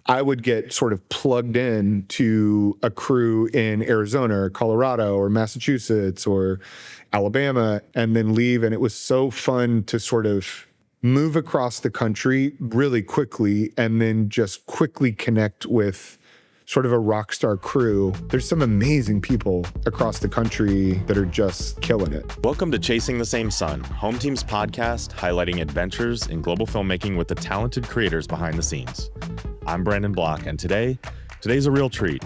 I would get sort of plugged in to a crew in Arizona or Colorado or Massachusetts or Alabama and then leave. And it was so fun to sort of move across the country really quickly and then just quickly connect with sort of a rock star crew. There's some amazing people across the country that are just killing it. Welcome to Chasing the Same Sun, Hometeam's podcast highlighting adventures in global filmmaking with the talented creators behind the scenes. I'm Brandon Bloch, and today's a real treat.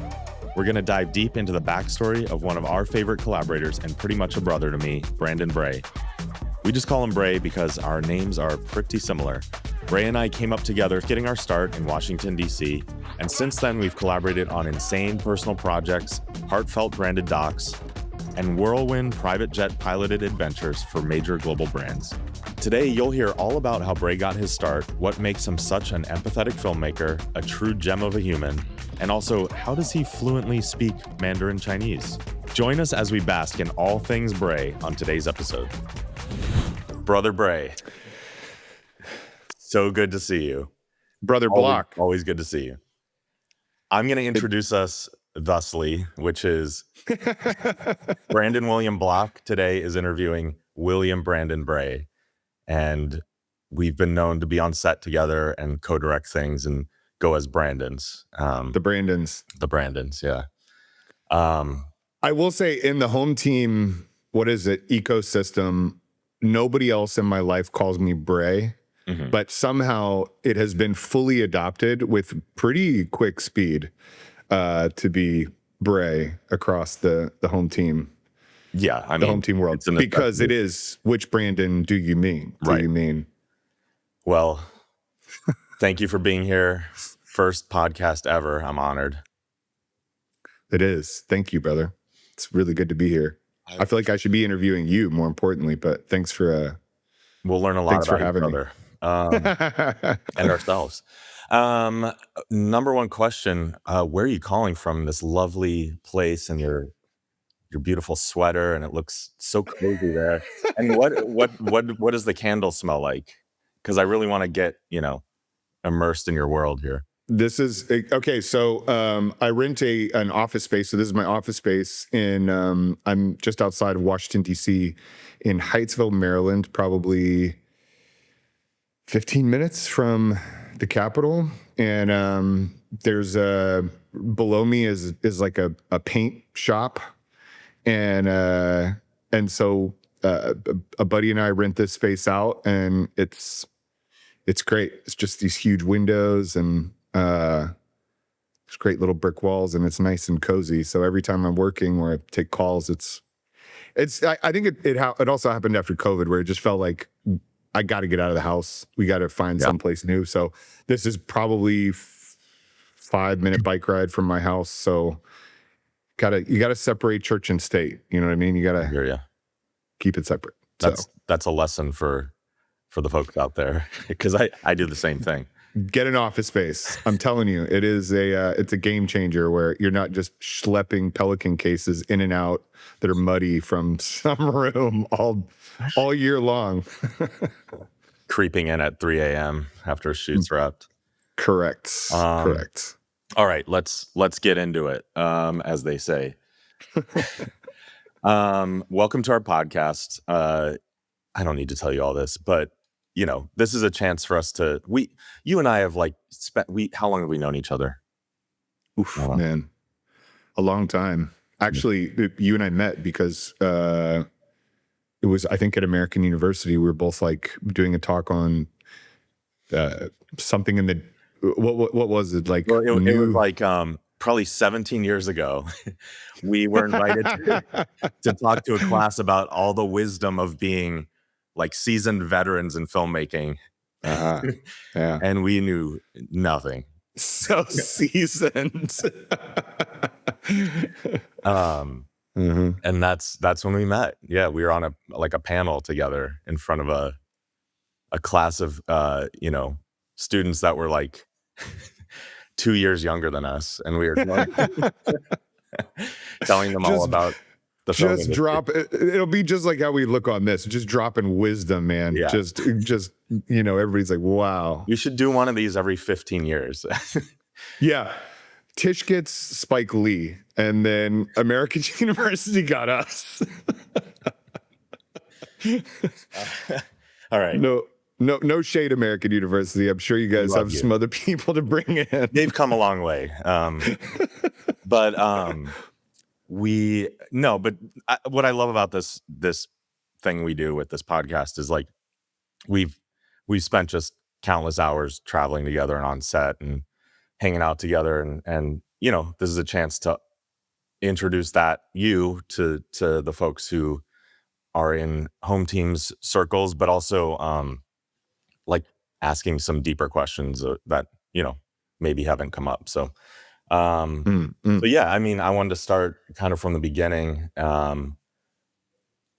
We're going to dive deep into the backstory of one of our favorite collaborators and pretty much a brother to me, Brandon Bray. We just call him Bray because our names are pretty similar. Bray and I came up together getting our start in Washington, D.C., and since then we've collaborated on insane personal projects, heartfelt branded docs, and whirlwind private jet piloted adventures for major global brands. Today, you'll hear all about how Bray got his start, what makes him such an empathetic filmmaker, a true gem of a human, and also how does he fluently speak Mandarin Chinese? Join us as we bask in all things Bray on today's episode. Brother Bray, so good to see you. Brother Bloch. Always good to see you. I'm going to introduce us thusly, which is Brandon William Bloch today is interviewing William Brandon Bray. And we've been known to be on set together and co-direct things and go as Brandons. The Brandons, yeah. I will say in the Hometeam, ecosystem, nobody else in my life calls me Bray, but somehow it has been fully adopted with pretty quick speed to be Bray across the Hometeam. Yeah, I the mean, Hometeam world, because it is, which Brandon do you mean? Right. You mean? Well, thank you for being here. First podcast ever. I'm honored. It is. Thank you, brother. It's really good to be here. I feel like I should be interviewing you more importantly, but thanks for we'll learn a lot about having each other and ourselves. Number one question, where are you calling from? This lovely place and your beautiful sweater, and it looks so cozy there. And what does the candle smell like? Because I really want to get, immersed in your world here. This is okay. So I rent an office space. So this is my office space I'm just outside of Washington, D.C. in Hyattsville, Maryland, probably 15 minutes from the Capitol. And there's below me is like a paint shop. And so a buddy and I rent this space out, and it's great. It's just these huge windows and it's great little brick walls, and it's nice and cozy. So every time I'm working or I take calls, I think it also happened after COVID, where it just felt like I got to get out of the house. We got to find someplace new. So this is probably 5-minute bike ride from my house. So you gotta separate church and state. You know what I mean? You gotta keep it separate. That's a lesson for the folks out there, because I do the same thing. Get an office space. I'm telling you, it's a game changer where you're not just schlepping Pelican cases in and out that are muddy from some room all year long. Creeping in at 3 a.m. after a shoot's wrapped. Correct. Correct. All right, let's get into it, as they say. Welcome to our podcast. I don't need to tell you all this, but this is a chance for us to you and I have how long have we known each other? Oof, man, a long time. Actually, you and I met because it was, I think, at American University. We were both doing a talk on something in the. What was it like? Well, it was probably 17 years ago. We were invited to talk to a class about all the wisdom of being seasoned veterans in filmmaking. Yeah. And we knew nothing. So seasoned. And that's when we met. Yeah, we were on a panel together in front of a class of students that were 2 years younger than us, and we were telling them all about the film just industry. It'll be just like how we look on this, just dropping wisdom, man. Yeah. Just everybody's like, wow. We should do one of these every 15 years. Yeah. Tish gets Spike Lee, and then American University got us. All right. No shade, American University. I'm sure you We guys love have you. some other people to bring in. They've come a long way. But what I love about this thing we do with this podcast is like we've spent just countless hours traveling together and on set and hanging out together, and this is a chance to introduce you to the folks who are in home teams circles, but also like asking some deeper questions that maybe haven't come up. So so yeah, I mean, I wanted to start kind of from the beginning.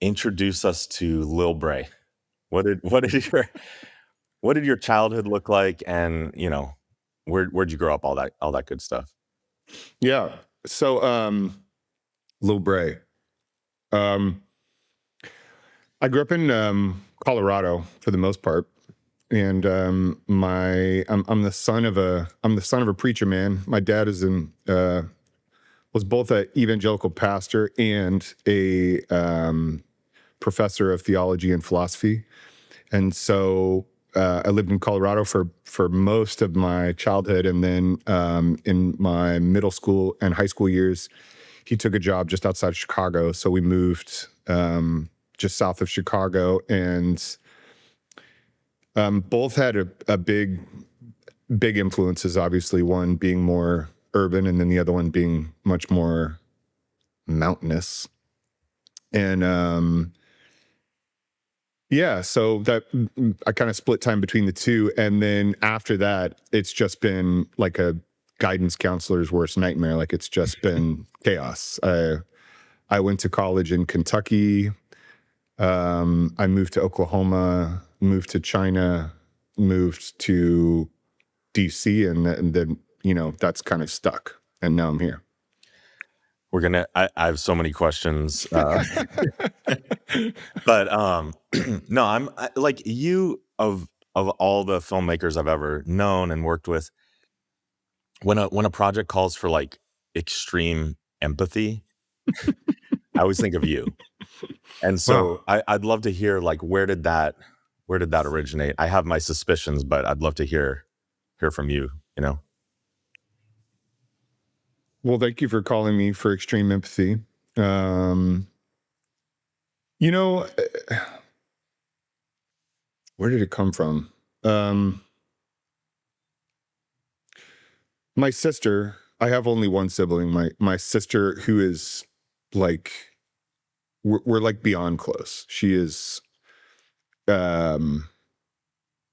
Introduce us to Lil Bray. What did your childhood look like, and where'd you grow up? All that good stuff. Yeah. So, Lil Bray. I grew up in Colorado for the most part, and I'm the son of a preacher man. My dad was both an evangelical pastor and a professor of theology and philosophy, and so I lived in Colorado for most of my childhood, and then in my middle school and high school years, he took a job just outside of Chicago, so we moved just south of Chicago, and both had a big influences. Obviously, one being more urban, and then the other one being much more mountainous. And yeah, so that I kind of split time between the two, and then after that, it's just been like a guidance counselor's worst nightmare. Like it's just been chaos. I went to college in Kentucky. I moved to Oklahoma, moved to China, moved to DC, and then that's kind of stuck, and now I'm here. I have so many questions, but no, like you of all the filmmakers I've ever known and worked with. When a project calls for like extreme empathy, I always think of you. And so I'd love to hear like where did that originate? I have my suspicions, but I'd love to hear from you, Well, thank you for calling me for extreme empathy. Where did it come from? My sister, I have only one sibling, my sister, who is like, we're like beyond close. She is one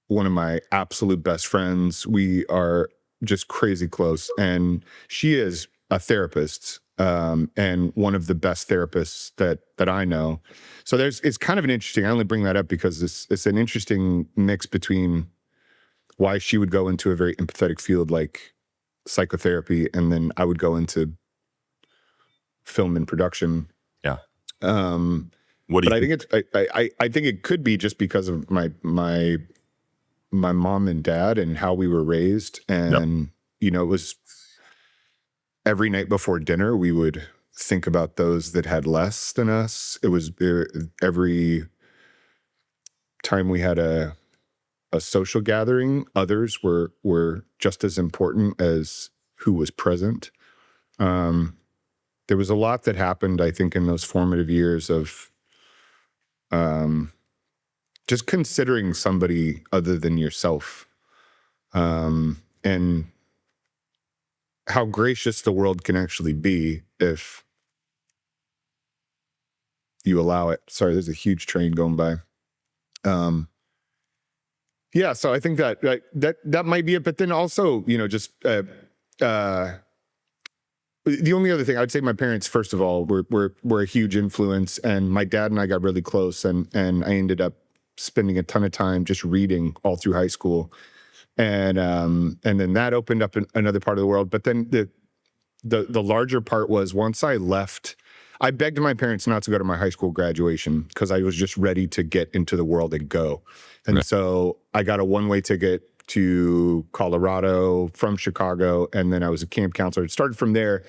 of my absolute best friends. We are just crazy close, and she is a therapist, and one of the best therapists that I know. So it's kind of an interesting. I only bring that up because it's an interesting mix between why she would go into a very empathetic field like psychotherapy, and then I would go into film and production. Yeah. What do you think? I think it could be just because of my mom and dad and how we were raised, and it was every night before dinner we would think about those that had less than us. It was every time we had a social gathering, others were just as important as who was present. There was a lot that happened, I think, in those formative years of just considering somebody other than yourself, and how gracious the world can actually be if you allow it. Sorry, there's a huge train going by. Yeah, so I think that might be it. But then also, just the only other thing I'd say, my parents, first of all, were a huge influence, and my dad and I got really close, and I ended up spending a ton of time just reading all through high school, and then that opened up another part of the world. But then the larger part was once I left. I begged my parents not to go to my high school graduation because I was just ready to get into the world and go. And so I got a one-way ticket to Colorado from Chicago, and then I was a camp counselor. It started from there.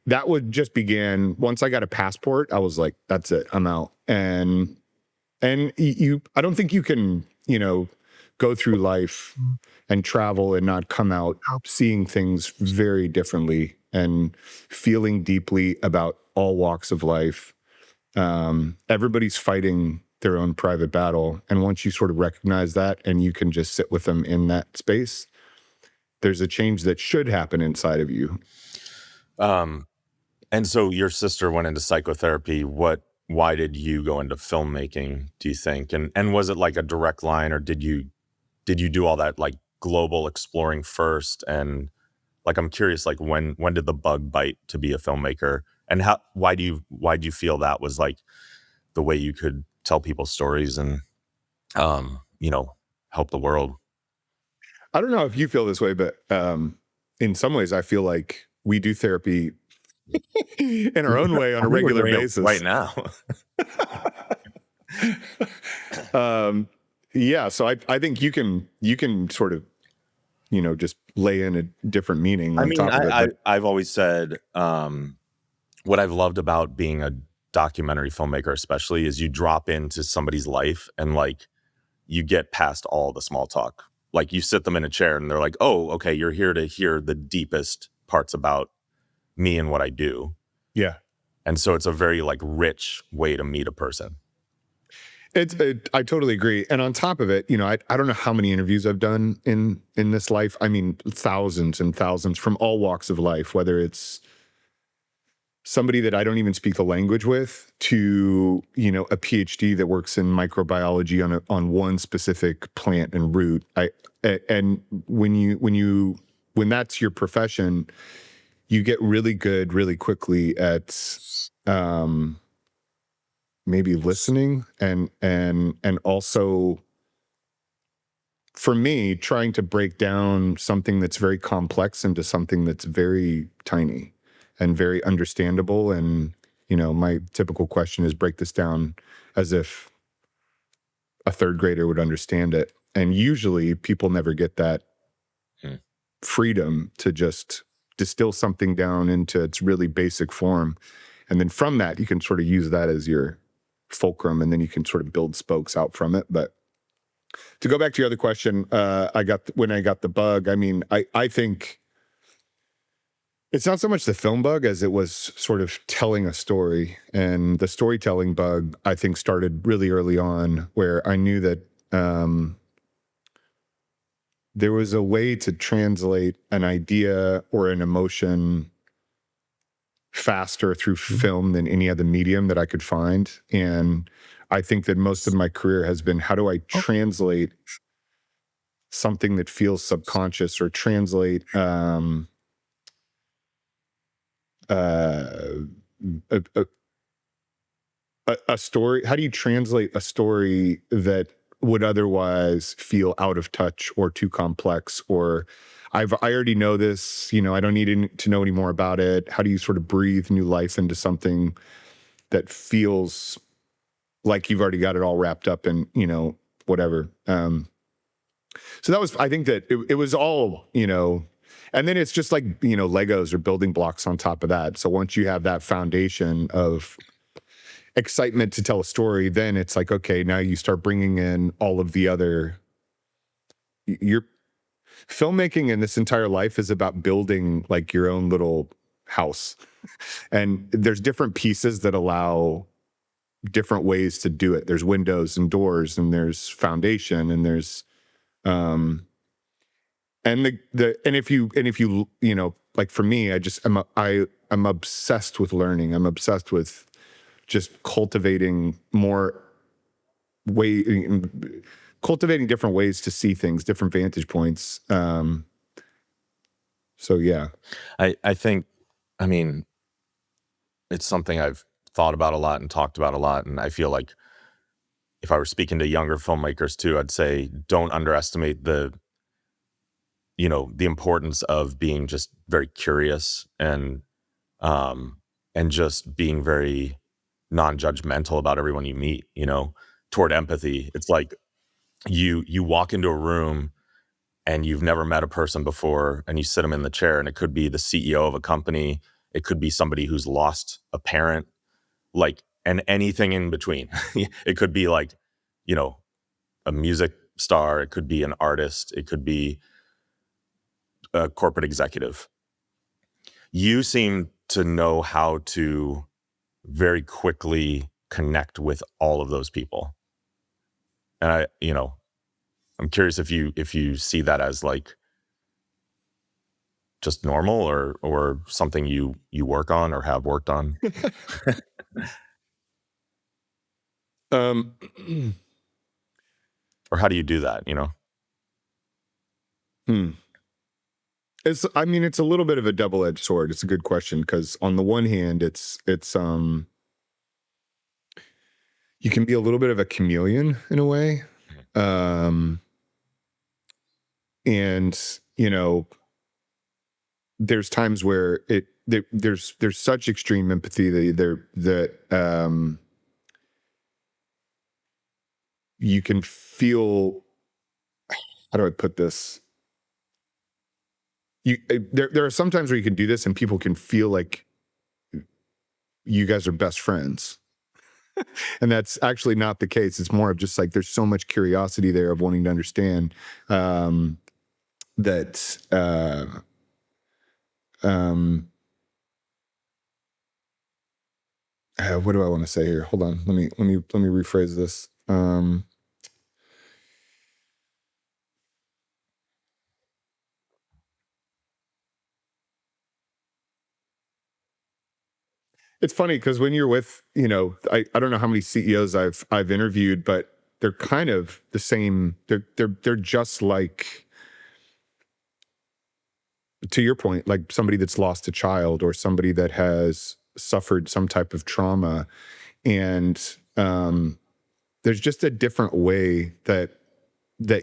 That would just began once I got a passport. I was like, that's it, I'm out. And I don't think you can, go through life and travel and not come out seeing things very differently and feeling deeply about all walks of life. Everybody's fighting their own private battle. And once you sort of recognize that and you can just sit with them in that space, there's a change that should happen inside of you. And so your sister went into psychotherapy. Why did you go into filmmaking, do you think? And was it like a direct line, or did you do all that like global exploring first? And like, I'm curious, like when did the bug bite to be a filmmaker, and why do you feel that was like the way you could tell people stories and, help the world? I don't know if you feel this way, but in some ways I feel like we do therapy in our own way on a regular basis right now. Yeah, so I think you can sort of just lay in a different meaning on top of it. I've always said what I've loved about being a documentary filmmaker especially is you drop into somebody's life and like you get past all the small talk. Like you sit them in a chair and they're like, oh, okay, you're here to hear the deepest parts about me and what I do. Yeah. And so it's a very like rich way to meet a person. I totally agree. And on top of it, I don't know how many interviews I've done in this life. I mean, thousands and thousands from all walks of life, whether it's somebody that I don't even speak the language with to, a PhD that works in microbiology on one specific plant and root. And when that's your profession, you get really good really quickly at maybe listening and also, for me, trying to break down something that's very complex into something that's very tiny and very understandable. And my typical question is, break this down as if a third grader would understand it. And usually people never get that freedom to just distill something down into its really basic form. And then from that, you can sort of use that as your fulcrum, and then you can sort of build spokes out from it. But to go back to your other question, when I got the bug, I mean, I think it's not so much the film bug as it was sort of telling a story. And the storytelling bug, I think, started really early on, where I knew that there was a way to translate an idea or an emotion faster through film than any other medium that I could find. And I think that most of my career has been, how do I translate something that feels subconscious, or translate a story? How do you translate a story that would otherwise feel out of touch or too complex, or I already know this, I don't need to know any more about it. How do you sort of breathe new life into something that feels like you've already got it all wrapped up in, whatever. So that was, I think that it was all, and then it's just like, Legos or building blocks on top of that. So once you have that foundation of excitement to tell a story, then it's like, okay, now you start bringing in all of the other, your filmmaking in this entire life is about building like your own little house. And there's different pieces that allow different ways to do it. There's windows and doors, and there's foundation, and there's and if you like, for me, I'm obsessed with learning. I'm obsessed with just cultivating different ways to see things, different vantage points. So yeah, I think, I mean, it's something I've thought about a lot and talked about a lot. And I feel like if I were speaking to younger filmmakers too, I'd say, don't underestimate the importance of being just very curious and just being very non-judgmental about everyone you meet, toward empathy. It's like you walk into a room and you've never met a person before, and you sit them in the chair, and it could be the CEO of a company, it could be somebody who's lost a parent, like, and anything in between. It could be like, you know, a music star, it could be an artist, it could be a corporate executive. You seem to know how to very quickly connect with all of those people. And I'm curious if you see that as like just normal or something you work on or have worked on. Um, Or how do you do that, hmm. I mean, it's a little bit of a double-edged sword. It's a good question because on the one hand, it's you can be a little bit of a chameleon in a way. Um, and there's times where there's such extreme empathy that you can feel, how do I put this? There are some times where you can do this and people can feel like you guys are best friends. And that's actually not the case. It's more of just like there's so much curiosity there of wanting to understand that what do I want to say here? Hold on. Let me rephrase this. It's funny because when you're with, I don't know how many CEOs I've interviewed, but they're kind of the same. They're just like, to your point, like somebody that's lost a child or somebody that has suffered some type of trauma, and there's just a different way that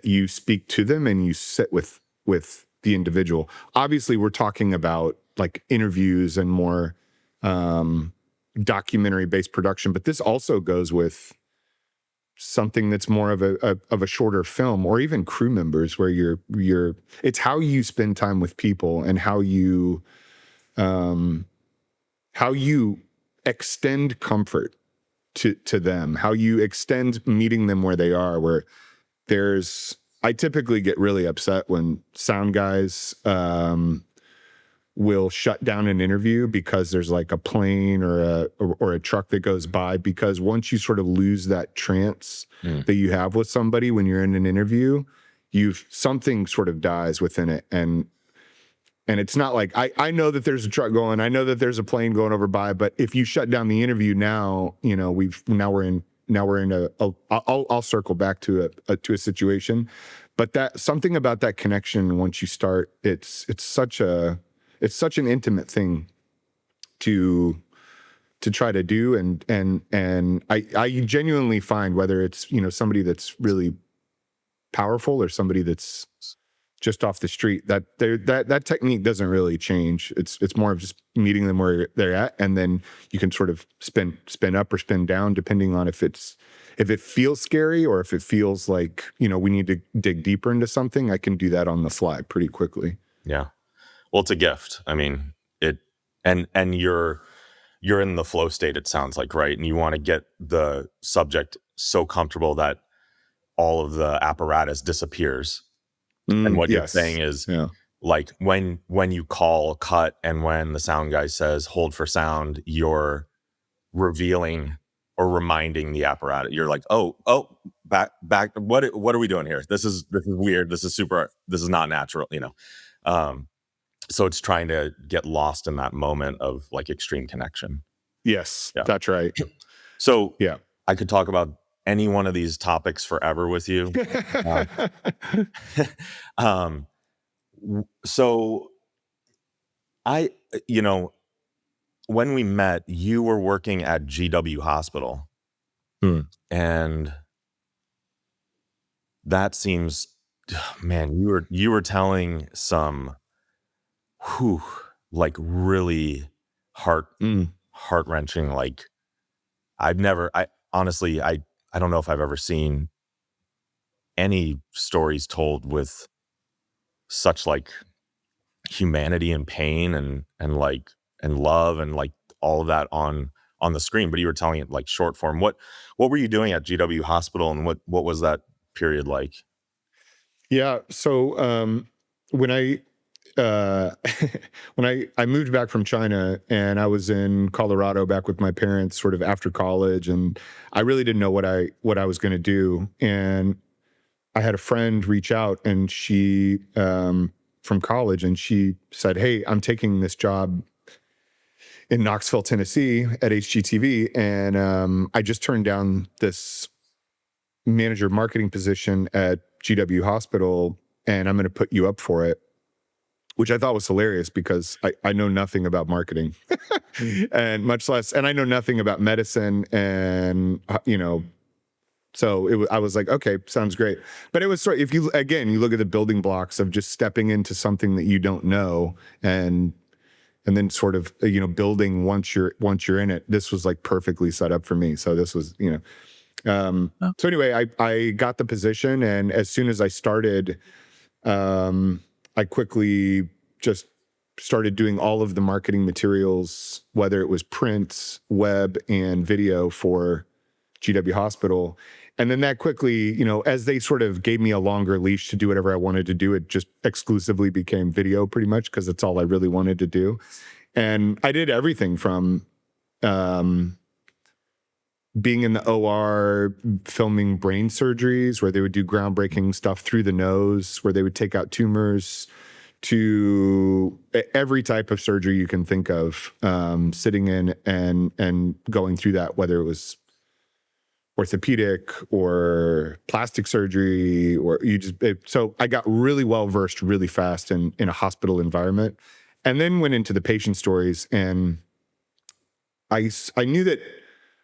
you speak to them and you sit with the individual. Obviously, we're talking about like interviews and more documentary based production, but this also goes with something that's more of a shorter film, or even crew members, where you're it's how you spend time with people and how you extend comfort to them, how you extend meeting them where they are. Where I typically get really upset when sound guys will shut down an interview because there's like a plane or a truck that goes by, because once you sort of lose that trance that you have with somebody when you're in an interview, something sort of dies within it. And it's not like I know that there's a truck going, I know that there's a plane going over by, but if you shut down the interview now, we're in I'll circle back to a situation, but that something about that connection, once you start, it's such an intimate thing to try to do. And I genuinely find, whether it's, somebody that's really powerful or somebody that's just off the street, that technique doesn't really change. It's more of just meeting them where they're at, and then you can sort of spin up or spin down depending on if it feels scary or if it feels like, we need to dig deeper into something. I can do that on the fly pretty quickly. Yeah. Well, it's a gift. I mean, and you're in the flow state, it sounds like, right? And you want to get the subject so comfortable that all of the apparatus disappears. And what you're saying is, like, when you call cut and when the sound guy says hold for sound, you're revealing or reminding the apparatus. You're like, oh, back. What are we doing here? This is weird. This is not natural. So it's trying to get lost in that moment of like extreme connection. Yes, Yeah. that's right. So yeah, I could talk about any one of these topics forever with you. So when we met, you were working at GW Hospital. And that seems, man, you were telling some, like really heart-wrenching, like I honestly, I don't know if I've ever seen any stories told with such like humanity and pain and like and love and like all of that on the screen, but you were telling it like short form. What were you doing at GW Hospital, and what was that period like? Yeah. So when I uh, when I moved back from China, and I was in Colorado back with my parents, sort of after college, and I really didn't know what I was going to do. And I had a friend reach out, and she from college, and she said, "Hey, I'm taking this job in Knoxville, Tennessee, at HGTV, and I just turned down this manager marketing position at GW Hospital, and I'm going to put you up for it." Which I thought was hilarious because I know nothing about marketing and much less, and I know nothing about medicine. And, so I was like, okay, sounds great. But it was sort of, if you, again, you look at the building blocks of just stepping into something that you don't know, and then sort of, building once you're in it, this was like perfectly set up for me. So this was, Oh. so anyway, I got the position, and as soon as I started, I quickly just started doing all of the marketing materials, whether it was print, web, and video for GW Hospital. And then that quickly, as they sort of gave me a longer leash to do whatever I wanted to do, it just exclusively became video pretty much, because that's all I really wanted to do. And I did everything from being in the OR, filming brain surgeries where they would do groundbreaking stuff through the nose, where they would take out tumors, to every type of surgery you can think of, sitting in and going through that, whether it was orthopedic or plastic surgery, or so I got really well versed really fast in a hospital environment, and then went into the patient stories. And I knew that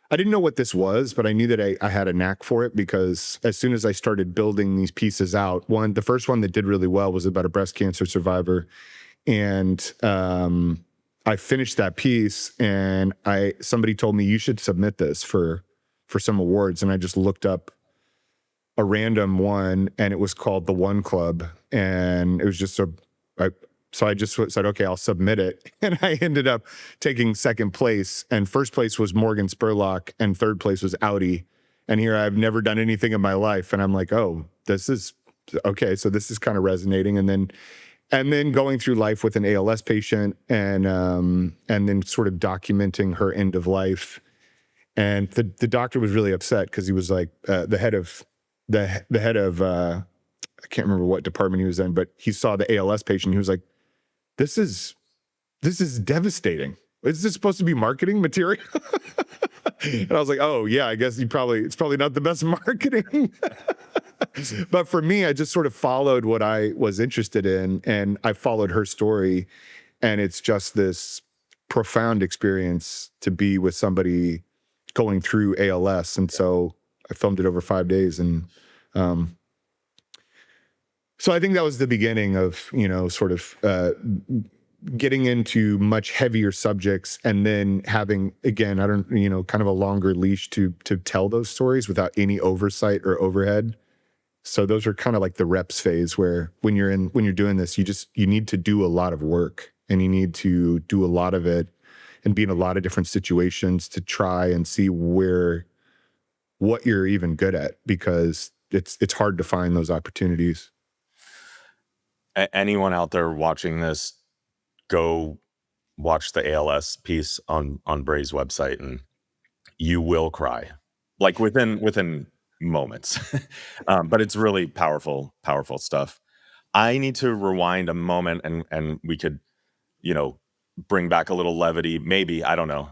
I didn't know what this was, but I knew that I had a knack for it, because as soon as I started building these pieces out, the first one that did really well was about a breast cancer survivor. And I finished that piece, and somebody told me, you should submit this for some awards. And I just looked up a random one, and it was called the One Club. And it was just so I just said, okay, I'll submit it. And I ended up taking second place, and first place was Morgan Spurlock, and third place was Audi. And here I've never done anything in my life. And I'm like, oh, this is okay. So this is kind of resonating. And then going through life with an ALS patient, and then sort of documenting her end of life. And the doctor was really upset, because he was like, the head of I can't remember what department he was in, but he saw the ALS patient. He was like, this is devastating. Is this supposed to be marketing material? And I was like, oh yeah, I guess it's probably not the best marketing. But for me, I just sort of followed what I was interested in, and I followed her story. And it's just this profound experience to be with somebody going through ALS. And so I filmed it over 5 days. And so I think that was the beginning of, sort of getting into much heavier subjects, and then having, again, kind of a longer leash to tell those stories without any oversight or overhead. So those are kind of like the reps phase, where when you're doing this, you need to do a lot of work, and you need to do a lot of it and be in a lot of different situations to try and see what you're even good at, because it's hard to find those opportunities. Anyone out there watching this, go watch the ALS piece on Bray's website, and you will cry, like within moments. But it's really powerful stuff. I need to rewind a moment, and we could, bring back a little levity, maybe. I don't know.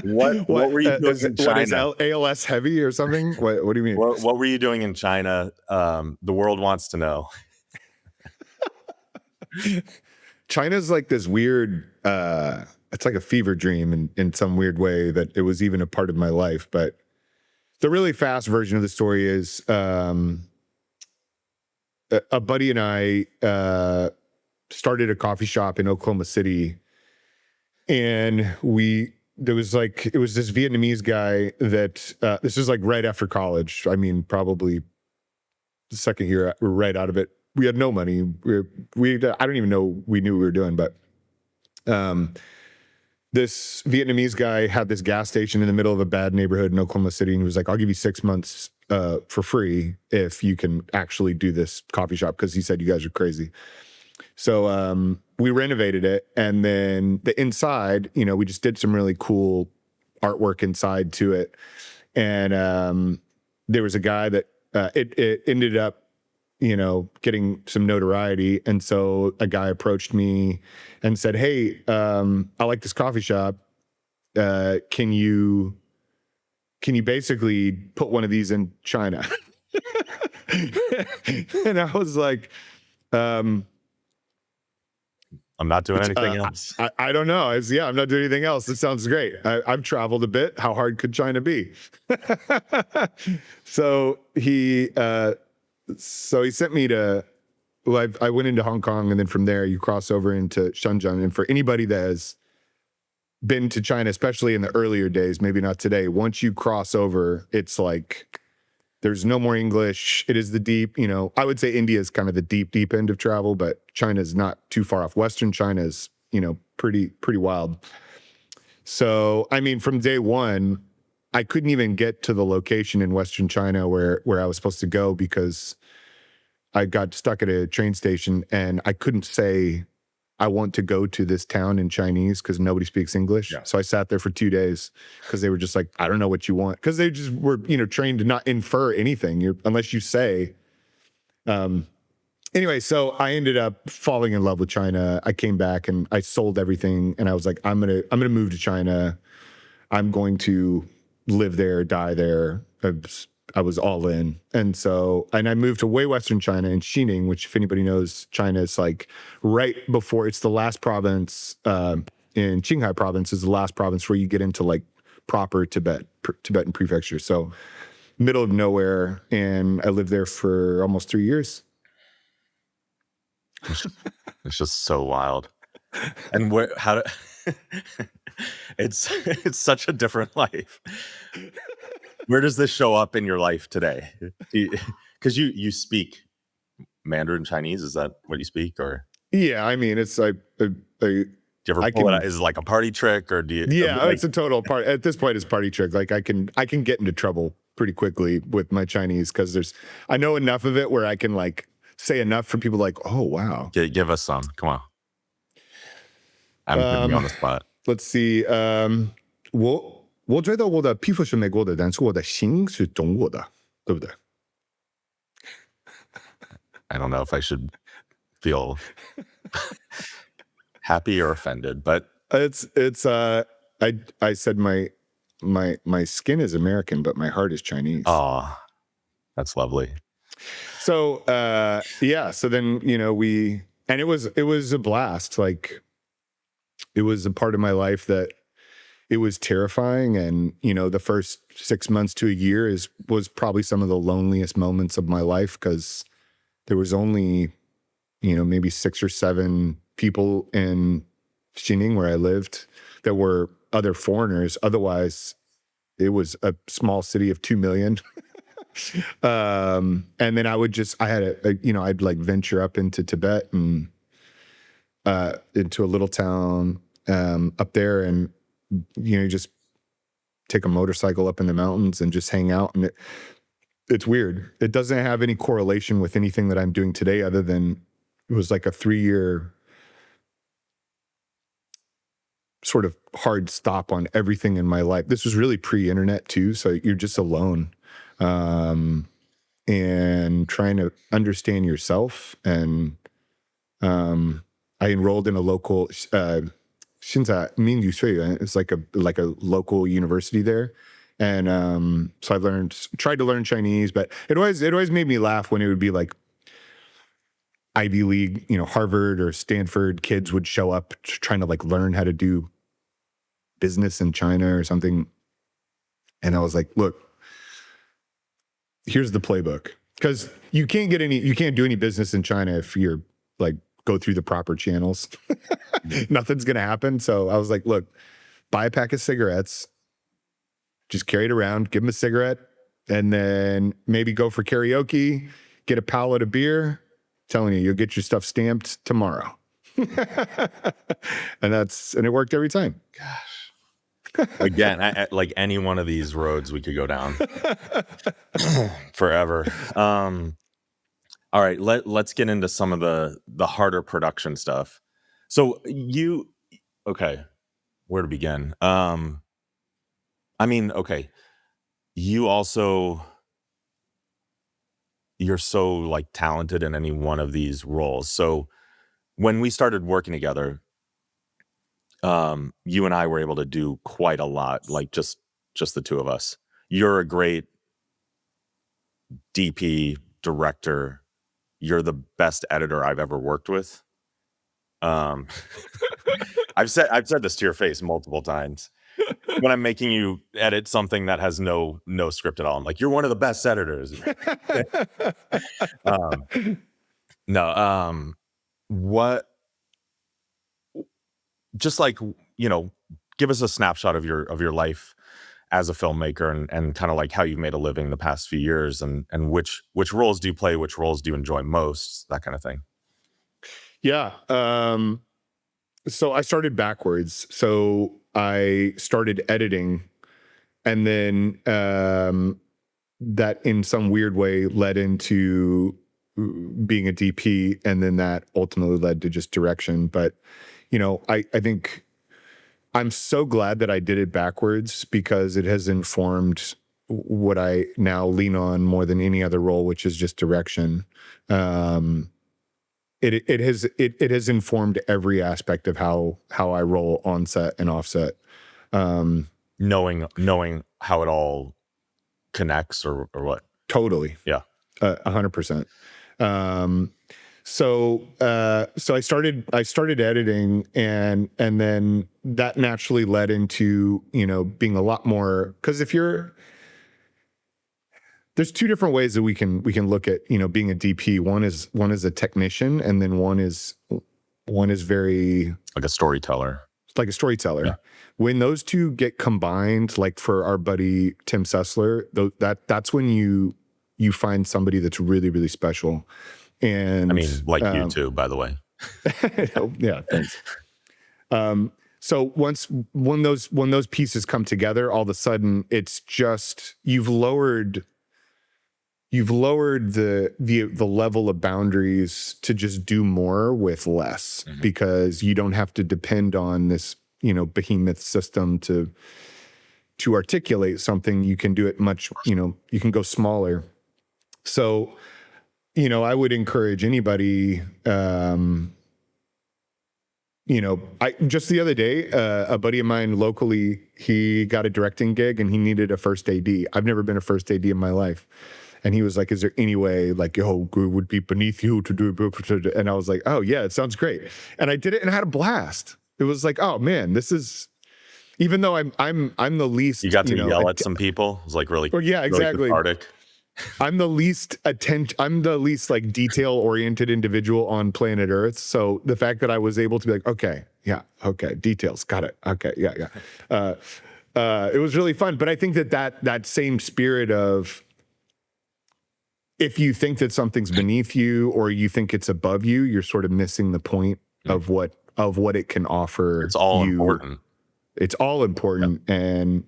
What were you doing in China? What is ALS heavy or something? What do you mean? What were you doing in China? The world wants to know. China's like this weird, it's like a fever dream in some weird way, that it was even a part of my life. But the really fast version of the story is a buddy and I started a coffee shop in Oklahoma City. And it was this Vietnamese guy that, this is like right after college. I mean, probably the second year right out of it, had no money. I don't even know we knew what we were doing, but this Vietnamese guy had this gas station in the middle of a bad neighborhood in Oklahoma City, and he was like, "I'll give you 6 months for free if you can actually do this coffee shop," because he said you guys are crazy. So we renovated it, and then the inside, we just did some really cool artwork inside to it, and there was a guy that it ended up getting some notoriety. And so a guy approached me and said, "Hey, I like this coffee shop. Can you basically put one of these in China?" And I was like, I'm not doing anything else. I don't know. I'm not doing anything else. It sounds great. I've traveled a bit. How hard could China be? So he sent me to, I went into Hong Kong, and then from there you cross over into Shenzhen. And for anybody that has been to China, especially in the earlier days, maybe not today, once you cross over, it's like there's no more English. It is the deep, I would say India is kind of the deep end of travel, but China is not too far off. Western China is, pretty wild. So, I mean, from day one, I couldn't even get to the location in Western China where I was supposed to go, because I got stuck at a train station and I couldn't say I want to go to this town in Chinese because nobody speaks English. Yeah. So I sat there for 2 days because they were just like, "I don't know what you want," because they just were, trained to not infer anything unless you say. Anyway, so I ended up falling in love with China. I came back and I sold everything, and I was like, I'm gonna move to China. I'm going to live there, die there. I was all in. And I moved to way Western China in Xining, which, if anybody knows China, is like right before, it's the last province in Qinghai province is the last province where you get into like proper Tibetan prefecture. So middle of nowhere. And I lived there for almost 3 years. It's just so wild. And it's such a different life. Where does this show up in your life today? Because you speak Mandarin Chinese. Is that what you speak? Or yeah, I mean, it's like do you ever pull it out? Is it like a party trick, or do you? Yeah, it's a total part. At this point, it's party trick. Like I can get into trouble pretty quickly with my Chinese because I know enough of it where I can like say enough for people like, "Oh wow." Give us some. Come on. I'm putting you on the spot. Let's see. 我觉得我的皮肤是美国的，但是我的心是中国的，对不对？ I don't know if I should feel happy or offended, but I said my skin is American, but my heart is Chinese. Oh, that's lovely. So yeah, so then and it was a blast. Like it was a part of my life that it was terrifying, and the first 6 months to a year was probably some of the loneliest moments of my life, because there was only maybe 6 or 7 people in Xining where I lived that were other foreigners. Otherwise, it was a small city of 2 million. And then I'd like venture up into Tibet and into a little town up there, and just take a motorcycle up in the mountains and just hang out. And it's weird. It doesn't have any correlation with anything that I'm doing today, other than it was like a 3-year sort of hard stop on everything in my life. This was really pre-internet too, so you're just alone and trying to understand yourself. And I enrolled in a local 现在民语学院. It's like a local university there. And so I tried to learn Chinese, but it always made me laugh when it would be like Ivy League, Harvard or Stanford kids would show up trying to like learn how to do business in China or something. And I was like, look, here's the playbook. Because you can't do any business in China if you're like go through the proper channels. Nothing's gonna happen. So I was like, look, buy a pack of cigarettes, just carry it around, give them a cigarette, and then maybe go for karaoke, get a pallet of beer, Telling you, you'll get your stuff stamped tomorrow. and it worked every time. Again, like any one of these roads we could go down forever. All right, let's get into some of the harder production stuff. So okay, where to begin? Okay, you're so like talented in any one of these roles. So when we started working together, you and I were able to do quite a lot, like just the two of us. You're a great DP director. You're the best editor I've ever worked with. I've said this to your face multiple times when I'm making you edit something that has no script at all. I'm like, you're one of the best editors. What, just like, give us a snapshot of your life as a filmmaker and kind of like how you've made a living the past few years and which roles do you play, which roles do you enjoy most, that kind of thing. Yeah. So I started backwards. So I started editing, and then that in some weird way led into being a DP, and then that ultimately led to just direction. But, I think I'm so glad that I did it backwards, because it has informed what I now lean on more than any other role, which is just direction. It has informed every aspect of how I roll on set and offset. Knowing how it all connects or what? Totally. Yeah. 100%. So I started editing, and then that naturally led into, being a lot more, because there's two different ways that we can look at, being a DP. One is a technician, and then one is very like a storyteller. Yeah. When those two get combined, like for our buddy Tim Sessler, that's when you find somebody that's really, really special. And I mean, like you too, by the way. Yeah, thanks. So when those pieces come together, all of a sudden it's just you've lowered the level of boundaries to just do more with less, because you don't have to depend on this, behemoth system to articulate something. You can do it much, you can go smaller. So, I would encourage anybody, just the other day, a buddy of mine locally, he got a directing gig and he needed a first AD. I've never been a first AD in my life. And he was like, is there any way, like, it would be beneath you to do it? And I was like, oh yeah, it sounds great. And I did it and I had a blast. It was like, oh man, this is, even though I'm the least, you got to yell at some people. It was like really, yeah, exactly. Really cathartic. I'm the least like detail oriented individual on planet Earth. So the fact that I was able to be like, okay, details, got it. Okay. Yeah. It was really fun. But I think that same spirit of, if you think that something's beneath you or you think it's above you, you're sort of missing the point of what it can offer. It's all important. It's all important. Yep.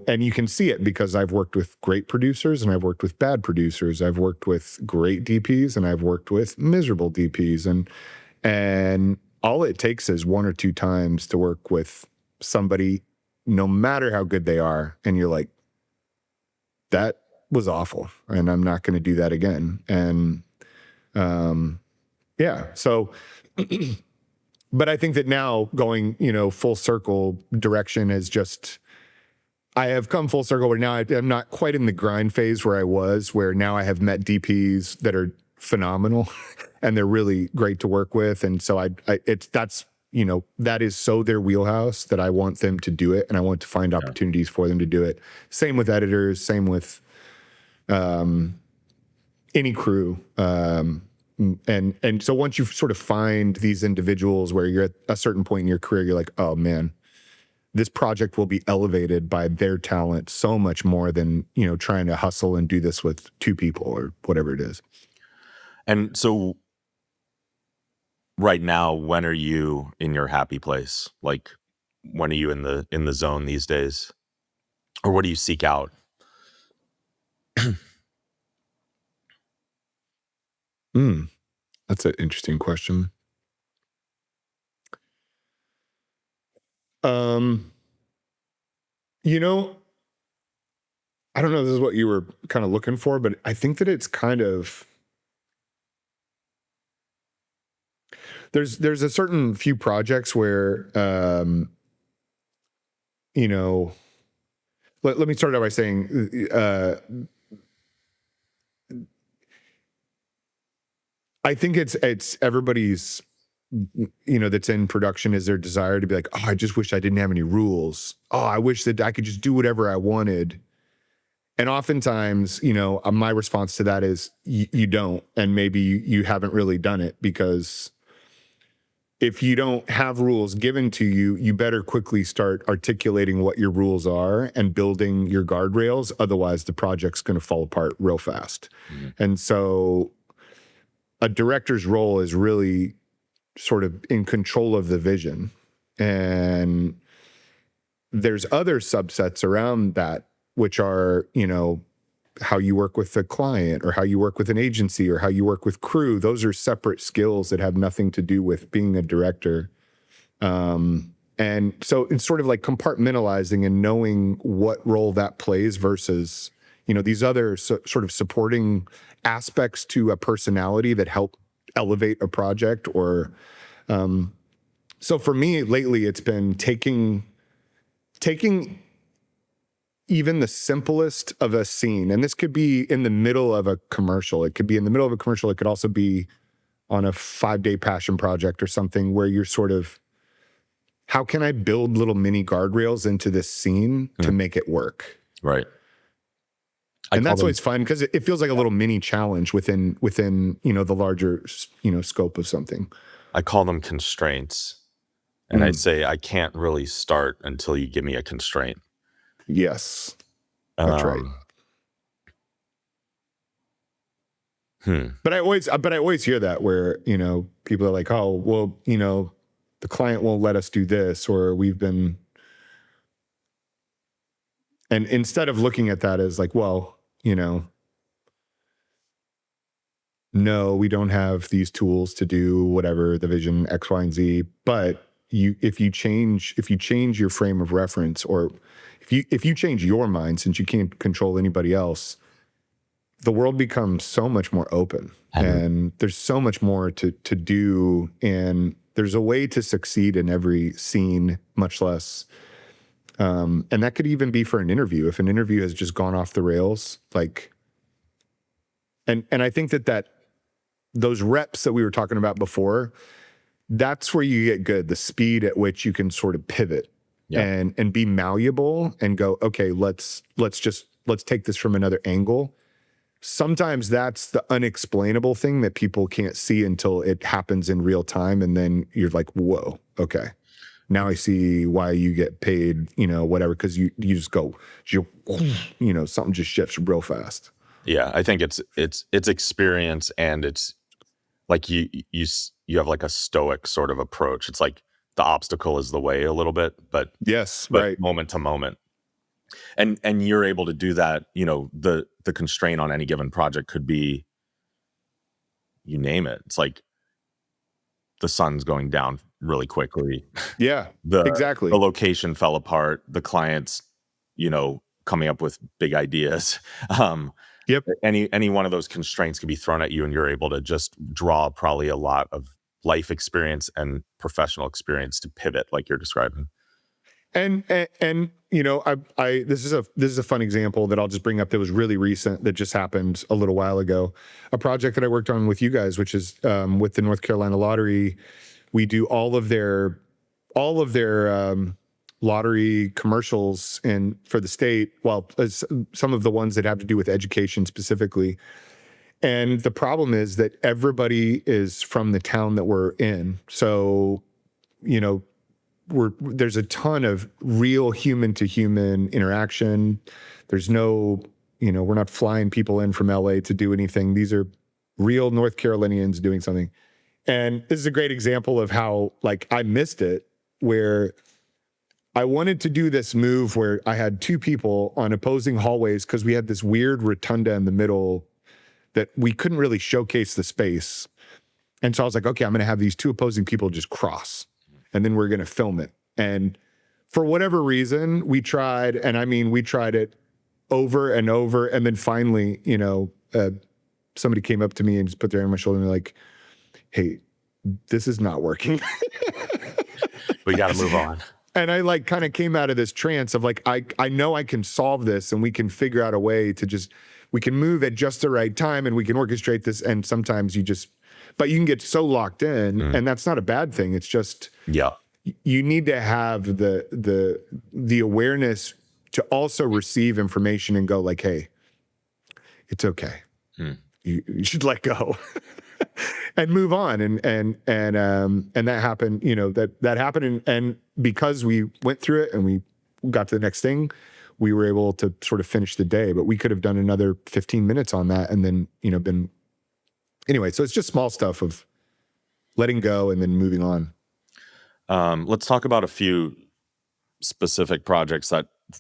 And you can see it, because I've worked with great producers and I've worked with bad producers. I've worked with great DPs and I've worked with miserable DPs. And all it takes is one or two times to work with somebody, no matter how good they are. And you're like, that was awful, and I'm not going to do that again. And so but I think that now going, full circle, direction is just, I have come full circle where now I'm not quite in the grind phase where I was, where now I have met DPs that are phenomenal and they're really great to work with. And so that is so their wheelhouse that I want them to do it, and I want to find opportunities for them to do it. Same with editors, same with any crew. And so once you sort of find these individuals where you're at a certain point in your career, you're like, oh man, this project will be elevated by their talent so much more than, trying to hustle and do this with two people or whatever it is. And so right now, when are you in your happy place? Like, when are you in the zone these days? Or what do you seek out? That's an interesting question. Um, you know, I don't know if this is what you were kind of looking for, but I think that it's kind of there's a certain few projects where you know, let me start out by saying I think it's everybody's that's in production is their desire to be like, oh, I just wish I didn't have any rules. Oh, I wish that I could just do whatever I wanted. And oftentimes, my response to that is you don't, and maybe you haven't really done it, because if you don't have rules given to you, you better quickly start articulating what your rules are and building your guardrails. Otherwise, the project's going to fall apart real fast. Mm-hmm. And so a director's role is really sort of in control of the vision. And there's other subsets around that, which are, how you work with the client, or how you work with an agency, or how you work with crew. Those are separate skills that have nothing to do with being a director. And so it's sort of like compartmentalizing and knowing what role that plays versus, these other sort of supporting aspects to a personality that help elevate a project. Or so for me lately, it's been taking even the simplest of a scene, and this could be in the middle of a commercial. It could be in the middle of a commercial. It could also be on a 5-day passion project or something, where you're sort of, how can I build little mini guardrails into this scene to make it work? Right. And that's always fun, because it feels like a little mini challenge within the larger scope of something. I call them constraints, and I say I can't really start until you give me a constraint. Yes, that's right. But I always hear that, where people are like, oh, well, the client won't let us do this, or we've been. And instead of looking at that as like, well, no, we don't have these tools to do whatever the vision X, Y, and Z. But if you change your frame of reference, or if you change your mind, since you can't control anybody else, the world becomes so much more open, and there's so much more to do, and there's a way to succeed in every scene, much less. And that could even be for an interview. If an interview has just gone off the rails, like, and I think that those reps that we were talking about before, that's where you get good. The speed at which you can sort of pivot and be malleable and go, okay, let's take this from another angle. Sometimes that's the unexplainable thing that people can't see until it happens in real time. And then you're like, whoa, okay. Now I see why you get paid, whatever, because you just go, something just shifts real fast. Yeah, I think it's experience, and it's like you have like a stoic sort of approach. It's like the obstacle is the way a little bit, but yes, but right, moment to moment, and you're able to do that. The constraint on any given project could be, you name it. It's like the sun's going down really quickly. Yeah, exactly. The location fell apart. The client's, coming up with big ideas. Yep. Any one of those constraints can be thrown at you, and you're able to just draw probably a lot of life experience and professional experience to pivot, like you're describing. And this is a fun example that I'll just bring up that was really recent, that just happened a little while ago. A project that I worked on with you guys, which is with the North Carolina Lottery. We do all of their lottery commercials and for the state. Well, some of the ones that have to do with education specifically. And the problem is that everybody is from the town that we're in. So, there's a ton of real human to human interaction. There's no, we're not flying people in from LA to do anything. These are real North Carolinians doing something. And this is a great example of how like I missed it, where I wanted to do this move where I had two people on opposing hallways because we had this weird rotunda in the middle that we couldn't really showcase the space. And so I was like, okay, I'm going to have these two opposing people just cross, and then we're going to film it. And for whatever reason, we tried, and I mean, we tried it over and over. And then finally, somebody came up to me and just put their hand on my shoulder and they're like, hey, this is not working. We got to move on. And I like kind of came out of this trance of like, I know I can solve this and we can figure out a way to we can move at just the right time and we can orchestrate this. And sometimes but you can get so locked in and that's not a bad thing. It's just, you need to have the awareness to also receive information and go like, hey, it's okay. You should let go and move on. And that happened, that happened. And because we went through it and we got to the next thing, we were able to sort of finish the day, but we could have done another 15 minutes on that. And then, anyway, so it's just small stuff of letting go and then moving on. Let's talk about a few specific projects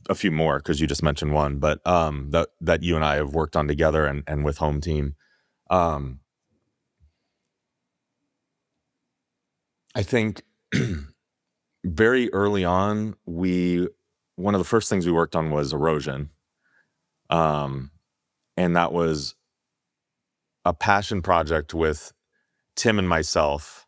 a few more, because you just mentioned one, but that you and I have worked on together and with Hometeam. I think very early on, one of the first things we worked on was erosion. And that was a passion project with Tim and myself.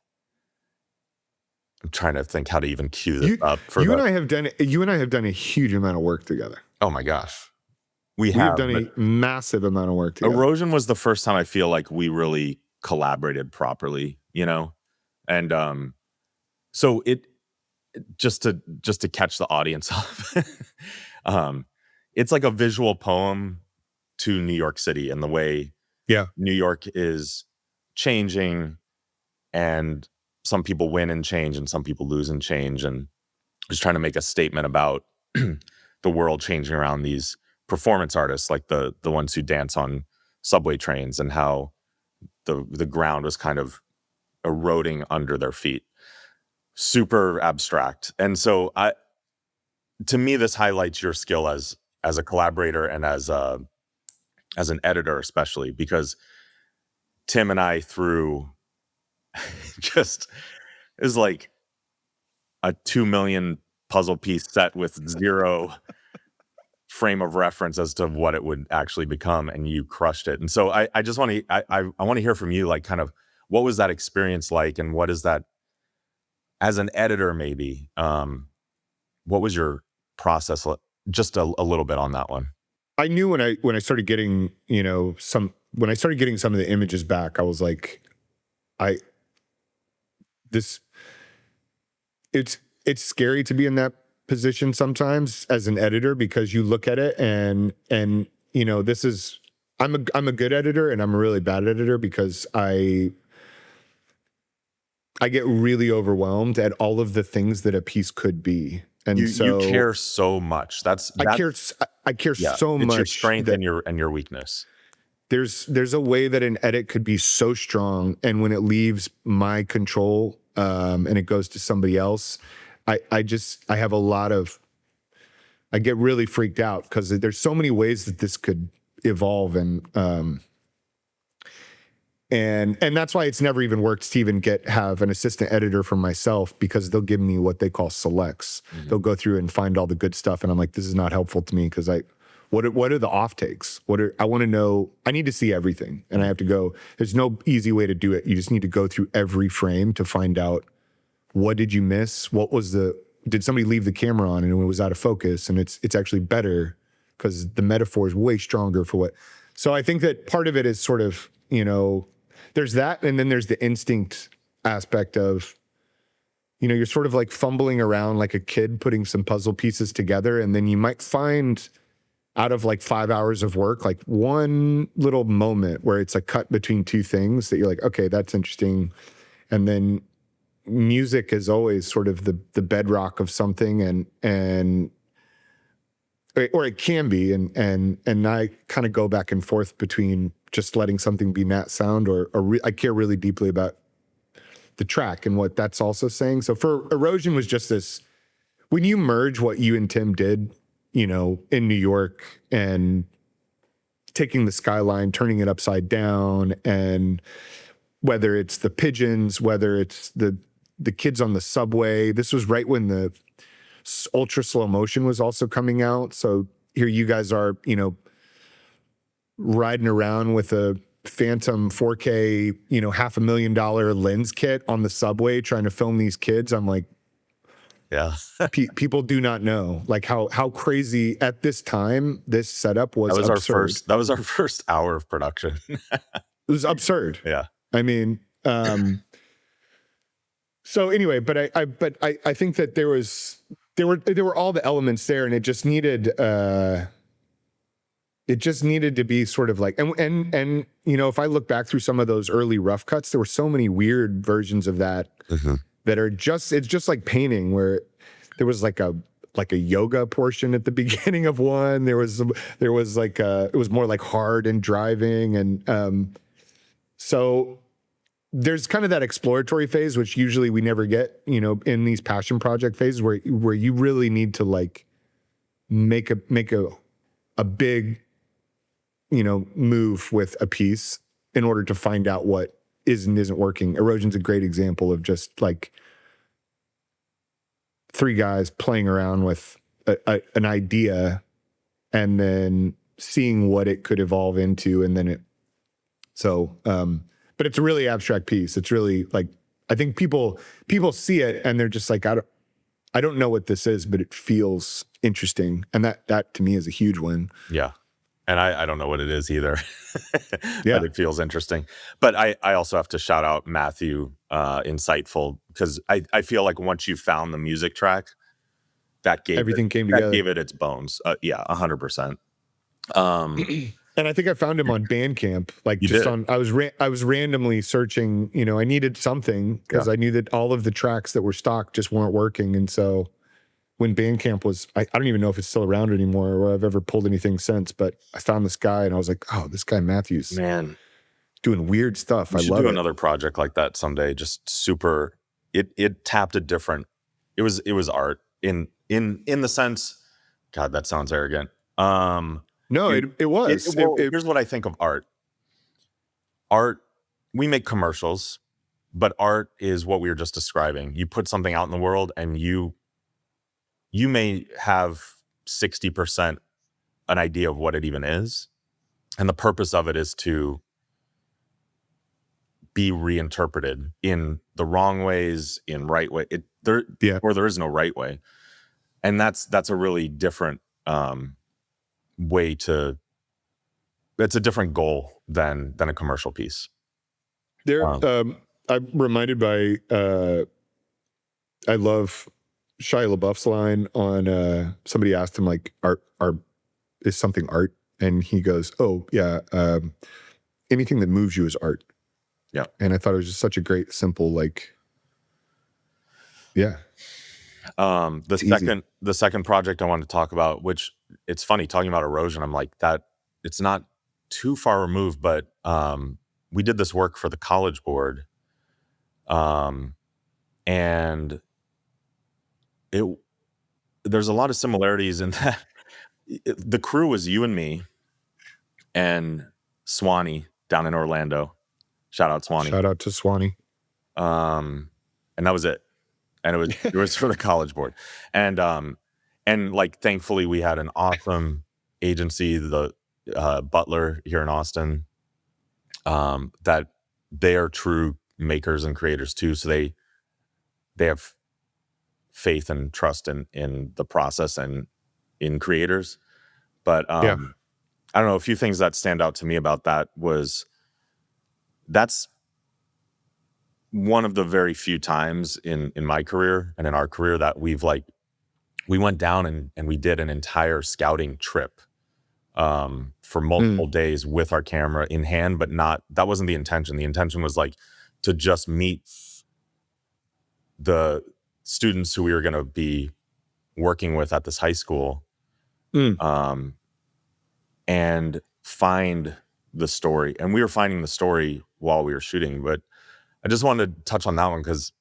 I'm trying to think how to even cue this up. You and I have done a huge amount of work together. Oh my gosh. We have done a massive amount of work together. Erosion was the first time I feel like we really collaborated properly, And so it just to catch the audience up. It's like a visual poem to New York City and the way New York is changing, and some people win and change and some people lose and change, and just trying to make a statement about the world changing around these performance artists, like the ones who dance on subway trains, and how the ground was kind of eroding under their feet. Super abstract. And so to me, this highlights your skill as a collaborator and as an editor, especially because Tim and I threw just is like a 2 million puzzle piece set with zero frame of reference as to what it would actually become, and you crushed it. And so I just want to I want to hear from you, like, kind of what was that experience like, and what is that as an editor, maybe what was your process? Just a little bit on that one. I knew when I started getting some of the images back, I was like, it's scary to be in that position sometimes as an editor, because you look at it and this is, I'm a good editor and I'm a really bad editor because I get really overwhelmed at all of the things that a piece could be. And you care so much. I care so much. It's your strength and your weakness. There's a way that an edit could be so strong, and when it leaves my control and it goes to somebody else, I have I get really freaked out because there's so many ways that this could evolve, and that's why it's never even worked to even have an assistant editor for myself, because they'll give me what they call selects. Mm-hmm. They'll go through and find all the good stuff, and I'm like, this is not helpful to me because what are the off takes? I want to know. I need to see everything, and I have to go. There's no easy way to do it. You just need to go through every frame to find out, what did you miss? Did somebody leave the camera on and it was out of focus? And it's actually better because the metaphor is way stronger for what. So I think that part of it is sort of, there's that, and then there's the instinct aspect of, you're sort of like fumbling around like a kid putting some puzzle pieces together, and then you might find out of like 5 hours of work, like one little moment where it's a cut between two things that you're like, okay, that's interesting. And then music is always sort of the bedrock of something, and or it can be, and I kind of go back and forth between just letting something be matte sound, or I care really deeply about the track and what that's also saying. So for Erosion was just this, when you merge what you and Tim did, in New York, and taking the skyline, turning it upside down, and whether it's the pigeons, whether it's the kids on the subway. This was right when the ultra slow motion was also coming out. So here you guys are, riding around with a Phantom 4K, $500,000 lens kit on the subway trying to film these kids. I'm like, Yeah. people do not know like how crazy at this time this setup was. That was our first hour of production. It was absurd. Yeah. I mean, so anyway, but I think that there were all the elements there, and it just needed to be sort of like, and if I look back through some of those early rough cuts, there were so many weird versions of that that are it's just like painting, where there was like a yoga portion at the beginning of one. There was like it was more like hard and driving, and so there's kind of that exploratory phase, which usually we never get, in these passion project phases, where you really need to like make a big, move with a piece in order to find out what is and isn't working. Erosion's a great example of just like three guys playing around with an idea and then seeing what it could evolve into. And then but it's a really abstract piece. It's really like, I think people see it and they're just like, I don't know what this is, but it feels interesting. And that to me is a huge win. Yeah. And I don't know what it is either, Yeah. but it feels interesting. But I also have to shout out Matthew, Insightful, because I feel like once you found the music track, everything came together. That gave it its bones. Yeah, 100%. And I think I found him on Bandcamp, like I was randomly searching, I needed something because I knew that all of the tracks that were stock just weren't working. And so when Bandcamp was, I don't even know if it's still around anymore or I've ever pulled anything since, but I found this guy and I was like, oh, this guy Matthews, man, doing weird stuff. I love it. Another project like that someday. Just super. It tapped a different. It was art in the sense. God, that sounds arrogant. No, it was. Here's what I think of art. Art, we make commercials, but art is what we were just describing. You put something out in the world and you may have 60% an idea of what it even is. And the purpose of it is to be reinterpreted in the wrong ways, in right way. Or there is no right way. And that's a really different way to, that's a different goal than a commercial piece. I'm reminded by, I love Shia LaBeouf's line on, somebody asked him like, art is something art? And he goes, oh yeah, anything that moves you is art. Yeah. And I thought it was just such a great, simple, like, yeah. The second project I wanted to talk about, which it's funny talking about Erosion, I'm like, that it's not too far removed, but we did this work for the College Board, and there's a lot of similarities in that. The crew was you and me and Swanee down in Orlando. Shout out Swanee. Shout out to Swanee. And that was it. And it was for the College Board. And like, thankfully we had an awesome agency, the Butler here in Austin, that they are true makers and creators too. So they have faith and trust in the process and in creators. But I don't know, a few things that stand out to me about that was that's one of the very few times in my career and in our career that we went down and we did an entire scouting trip for multiple days with our camera in hand, but that wasn't the intention. The intention was like to just meet the students who we were going to be working with at this high school and find the story. And we were finding the story while we were shooting, but I just wanted to touch on that one because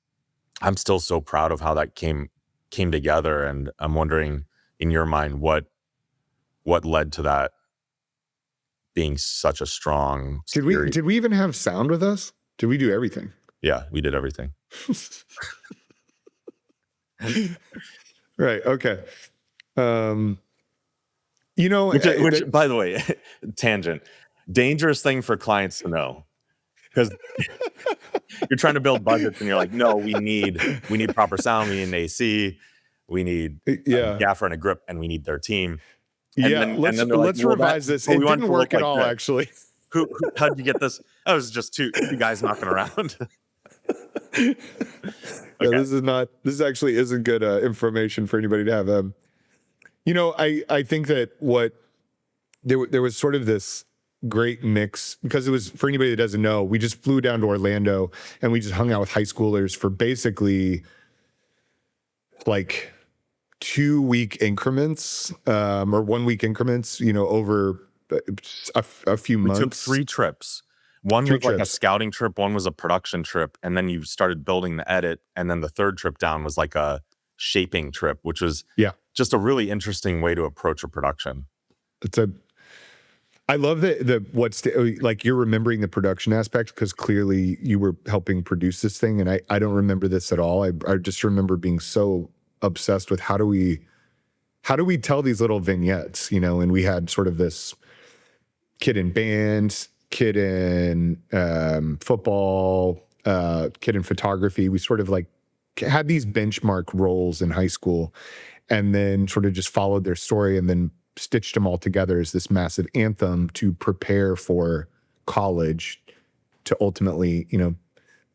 I'm still so proud of how that came together. And I'm wondering, in your mind, what led to that being such a strong series? Did we even have sound with us? Did we do everything? Yeah, we did everything. Right. Okay. You know, Which by the way, tangent, dangerous thing for clients to know, because you're trying to build budgets and you're like, no, we need proper sound, we need an AC, we need a gaffer and a grip, and we need their team. And let's then they're like, well, revise this. Well, It we want didn't to work look at like all, this. actually. How'd you get this? Oh, it was just two guys knocking around. Okay. Yeah, this actually isn't good information for anybody to have. You know, I think that there was sort of this great mix, because it was, for anybody that doesn't know, we just flew down to Orlando and we just hung out with high schoolers for basically like 2-week increments, or 1-week increments, you know, over a few months. We took 3 trips. One was like a scouting trip, one was a production trip, and then you started building the edit, and then the third trip down was like a shaping trip, which was just a really interesting way to approach a production. I love like you're remembering the production aspect, because clearly you were helping produce this thing, and I don't remember this at all. I just remember being so obsessed with how do we tell these little vignettes, you know, and we had sort of this kid in band, kid in football, kid in photography. We sort of like had these benchmark roles in high school, and then sort of just followed their story and then stitched them all together as this massive anthem to prepare for college, to ultimately, you know,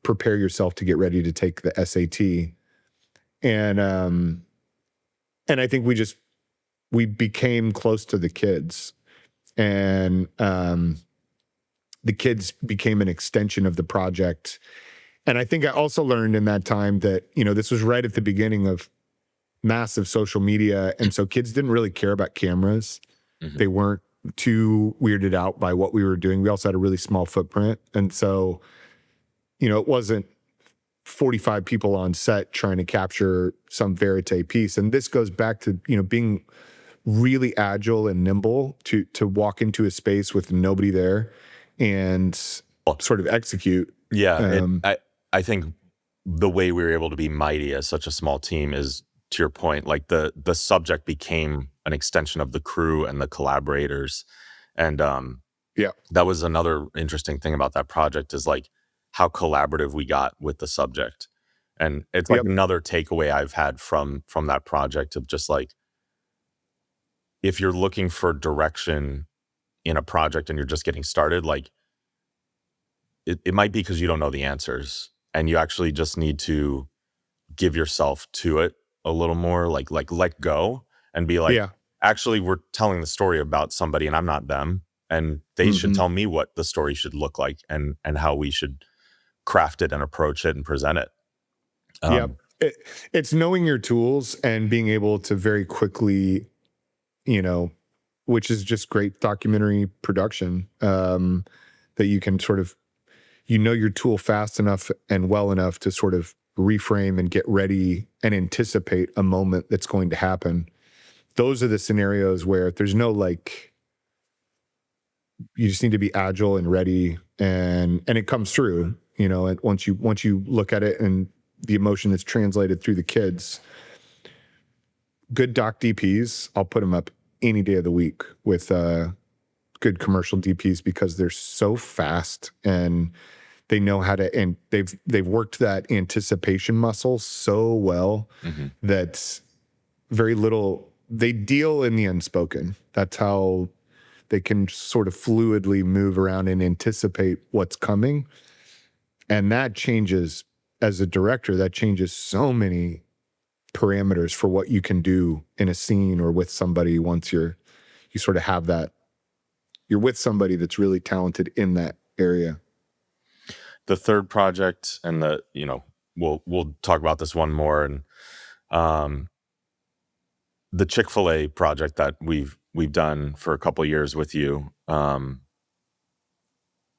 prepare yourself to get ready to take the SAT. And I think we became close to the kids, and the kids became an extension of the project. And I think I also learned in that time that, you know, this was right at the beginning of massive social media. And so kids didn't really care about cameras. Mm-hmm. They weren't too weirded out by what we were doing. We also had a really small footprint. And so, you know, it wasn't 45 people on set trying to capture some verite piece. And this goes back to, you know, being really agile and nimble to walk into a space with nobody there and sort of execute. Yeah. I think the way we were able to be mighty as such a small team is, to your point, like the subject became an extension of the crew and the collaborators. And that was another interesting thing about that project, is like how collaborative we got with the subject. And it's like another takeaway I've had from that project, of just like, if you're looking for direction in a project and you're just getting started, like it might be because you don't know the answers, and you actually just need to give yourself to it a little more, like let go and be like, actually, we're telling the story about somebody and I'm not them, and they should tell me what the story should look like and how we should craft it and approach it and present it. It's knowing your tools and being able to very quickly, you know, which is just great documentary production, that you can sort of, you know, your tool fast enough and well enough to sort of reframe and get ready and anticipate a moment that's going to happen. Those are the scenarios where there's no, like, you just need to be agile and ready, and it comes through, you know, and once you look at it and the emotion that's translated through the kids. Good doc DPs, I'll put them up any day of the week with good commercial DPs, because they're so fast and they know how to, and they've worked that anticipation muscle so well that very little, they deal in the unspoken. That's how they can sort of fluidly move around and anticipate what's coming. And that changes, as a director, that changes so many parameters for what you can do in a scene or with somebody once you sort of have that, you're with somebody that's really talented in that area. The third project, and we'll talk about this one more, and the Chick-fil-A project that we've done for a couple of years with you.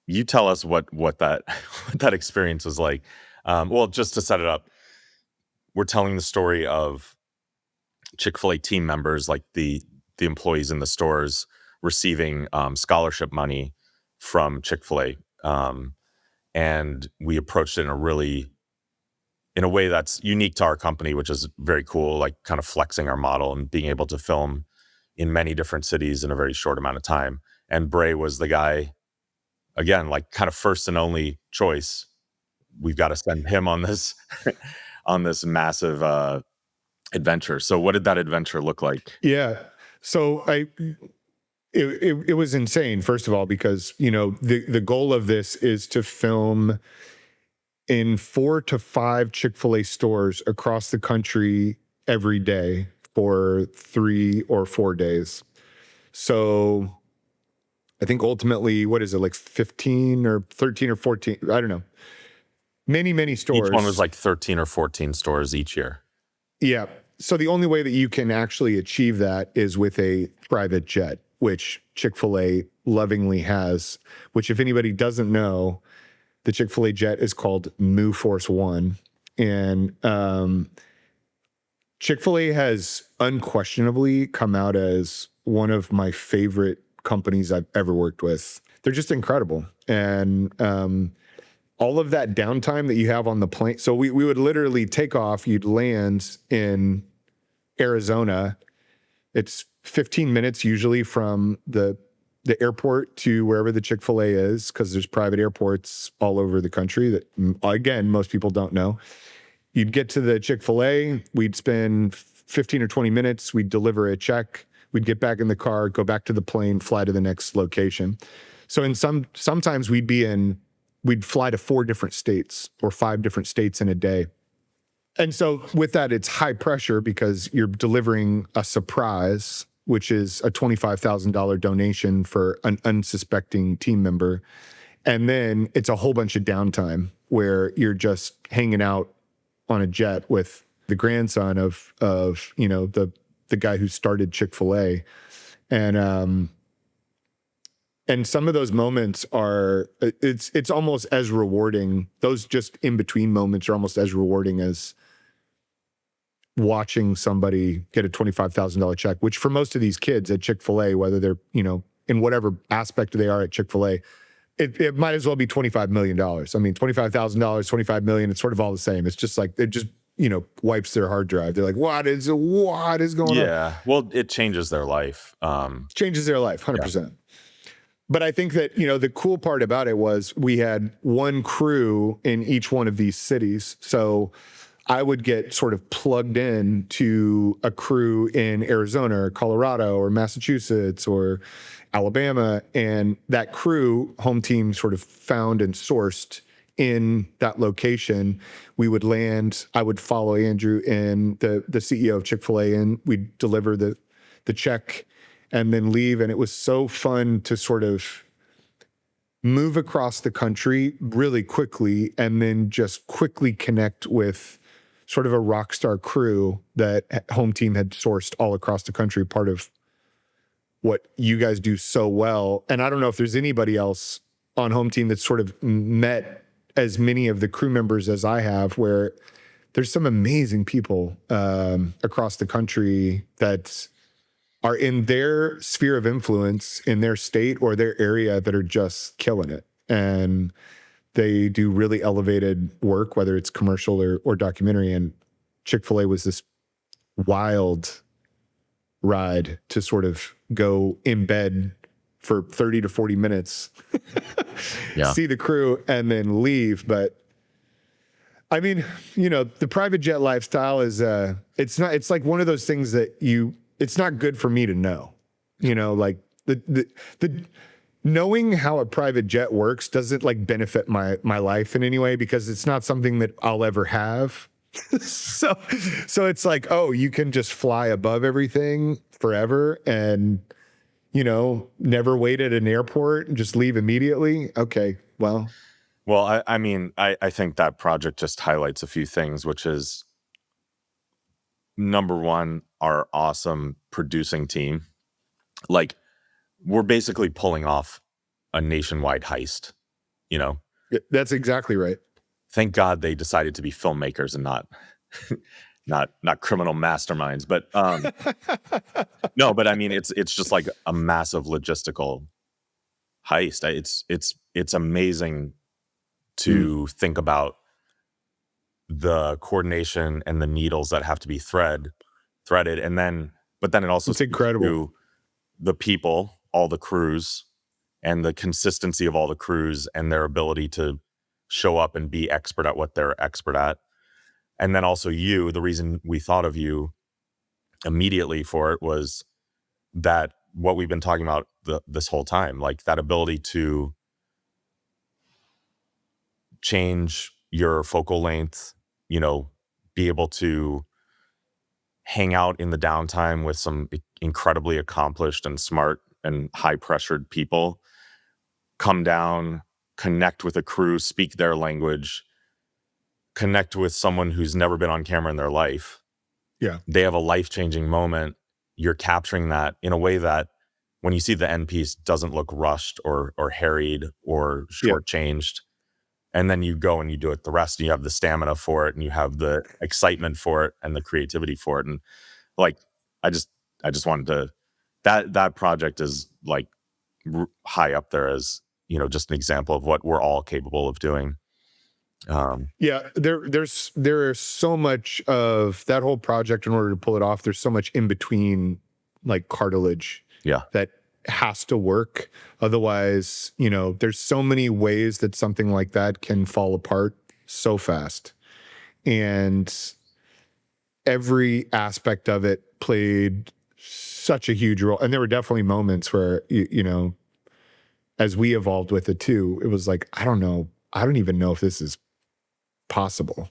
You tell us what that what that experience was like. Well, just to set it up, we're telling the story of Chick-fil-A team members, like the employees in the stores, receiving scholarship money from Chick-fil-A, and we approached it in a way that's unique to our company, which is very cool, like kind of flexing our model and being able to film in many different cities in a very short amount of time. And Bray was the guy, again, like kind of first and only choice. We've got to send him on this on this massive adventure. So what did that adventure look like? Yeah. So it was insane, first of all, because, the goal of this is to film in 4 to 5 Chick-fil-A stores across the country every day for 3 or 4 days. So I think ultimately, what is it, like 15 or 13 or 14? I don't know. Many stores. Each one was like 13 or 14 stores each year. Yeah. So the only way that you can actually achieve that is with a private jet, which Chick-fil-A lovingly has, which if anybody doesn't know, the Chick-fil-A jet is called Moo Force One. And Chick-fil-A has unquestionably come out as one of my favorite companies I've ever worked with. They're just incredible. And all of that downtime that you have on the plane. So we would literally take off, you'd land in Arizona. It's 15 minutes usually from the airport to wherever the Chick-fil-A is, because there's private airports all over the country that, again, most people don't know. You'd get to the Chick-fil-A, we'd spend 15 or 20 minutes, we'd deliver a check, we'd get back in the car, go back to the plane, fly to the next location. So sometimes we'd fly to 4 different states or 5 different states in a day. And so with that, it's high pressure because you're delivering a surprise, which is a $25,000 donation for an unsuspecting team member. And then it's a whole bunch of downtime where you're just hanging out on a jet with the grandson of the guy who started Chick-fil-A. And some of those moments it's almost as rewarding. Those just in between moments are almost as rewarding as watching somebody get a $25,000 check, which for most of these kids at Chick-fil-A, whether they're, in whatever aspect they are at Chick-fil-A, it might as well be $25 million. I mean, $25,000, 25 million, it's sort of all the same. It's just like, it just, wipes their hard drive. They're like, what is going on? Yeah. Well, it changes their life. Changes their life, 100%. Yeah. But I think that, the cool part about it was we had one crew in each one of these cities. So I would get sort of plugged in to a crew in Arizona or Colorado or Massachusetts or Alabama. And that crew, Hometeam sort of found and sourced in that location. We would land, I would follow Andrew and the CEO of Chick-fil-A, and we'd deliver the check and then leave. And it was so fun to sort of move across the country really quickly and then just quickly connect with sort of a rock star crew that Hometeam had sourced all across the country, part of what you guys do so well. And I don't know if there's anybody else on Hometeam that's sort of met as many of the crew members as I have, where there's some amazing people across the country that are in their sphere of influence in their state or their area that are just killing it. And they do really elevated work, whether it's commercial or documentary. And Chick-fil-A was this wild ride to sort of go in bed for 30 to 40 minutes, Yeah. see the crew, and then leave. But I mean, the private jet lifestyle is, it's like one of those things that it's not good for me to know, like the knowing how a private jet works doesn't like benefit my life in any way, because it's not something that I'll ever have. So it's like, oh, you can just fly above everything forever and, never wait at an airport and just leave immediately. Okay, well, I mean, I think that project just highlights a few things, which is, number one, our awesome producing team, like we're basically pulling off a nationwide heist, you know? That's exactly right. Thank God they decided to be filmmakers and not not criminal masterminds. But no, but I mean it's just like a massive logistical heist. It's amazing to think about the coordination and the needles that have to be threaded, and then but then it also It's speaks incredible. to the people, all the crews, and the consistency of all the crews and their ability to show up and be expert at what they're expert at. And then also you, the reason we thought of you immediately for it was that what we've been talking about this whole time, like that ability to change your focal length, be able to hang out in the downtime with some incredibly accomplished and smart and high pressured people, come down, connect with a crew, speak their language, connect with someone who's never been on camera in their life. Yeah. They have a life-changing moment. You're capturing that in a way that when you see the end piece doesn't look rushed or harried or shortchanged. And then you go and you do it the rest, and you have the stamina for it, and you have the excitement for it and the creativity for it. And like, I just wanted to, that project is like high up there as, just an example of what we're all capable of doing. There is so much of that whole project in order to pull it off. There's so much in between, like cartilage, that has to work. Otherwise, there's so many ways that something like that can fall apart so fast. And every aspect of it played such a huge role. And there were definitely moments where, as we evolved with it too, it was like, I don't know. I don't even know if this is possible,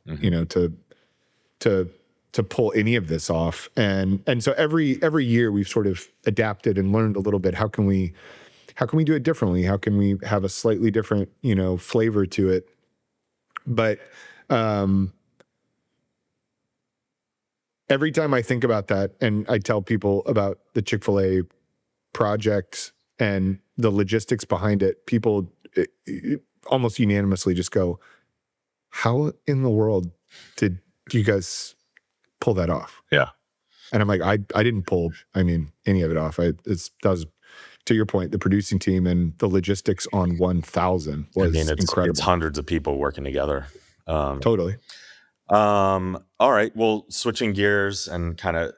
to pull any of this off. And so every year we've sort of adapted and learned a little bit. How can we do it differently? How can we have a slightly different, flavor to it? But every time I think about that and I tell people about the Chick-fil-A project and the logistics behind it, people almost unanimously just go, how in the world did you guys pull that off? Yeah. And I'm like, I didn't pull, any of it off. That was, to your point, the producing team and the logistics on 1000 was incredible. It's hundreds of people working together. Totally. All right. Well, switching gears and kind of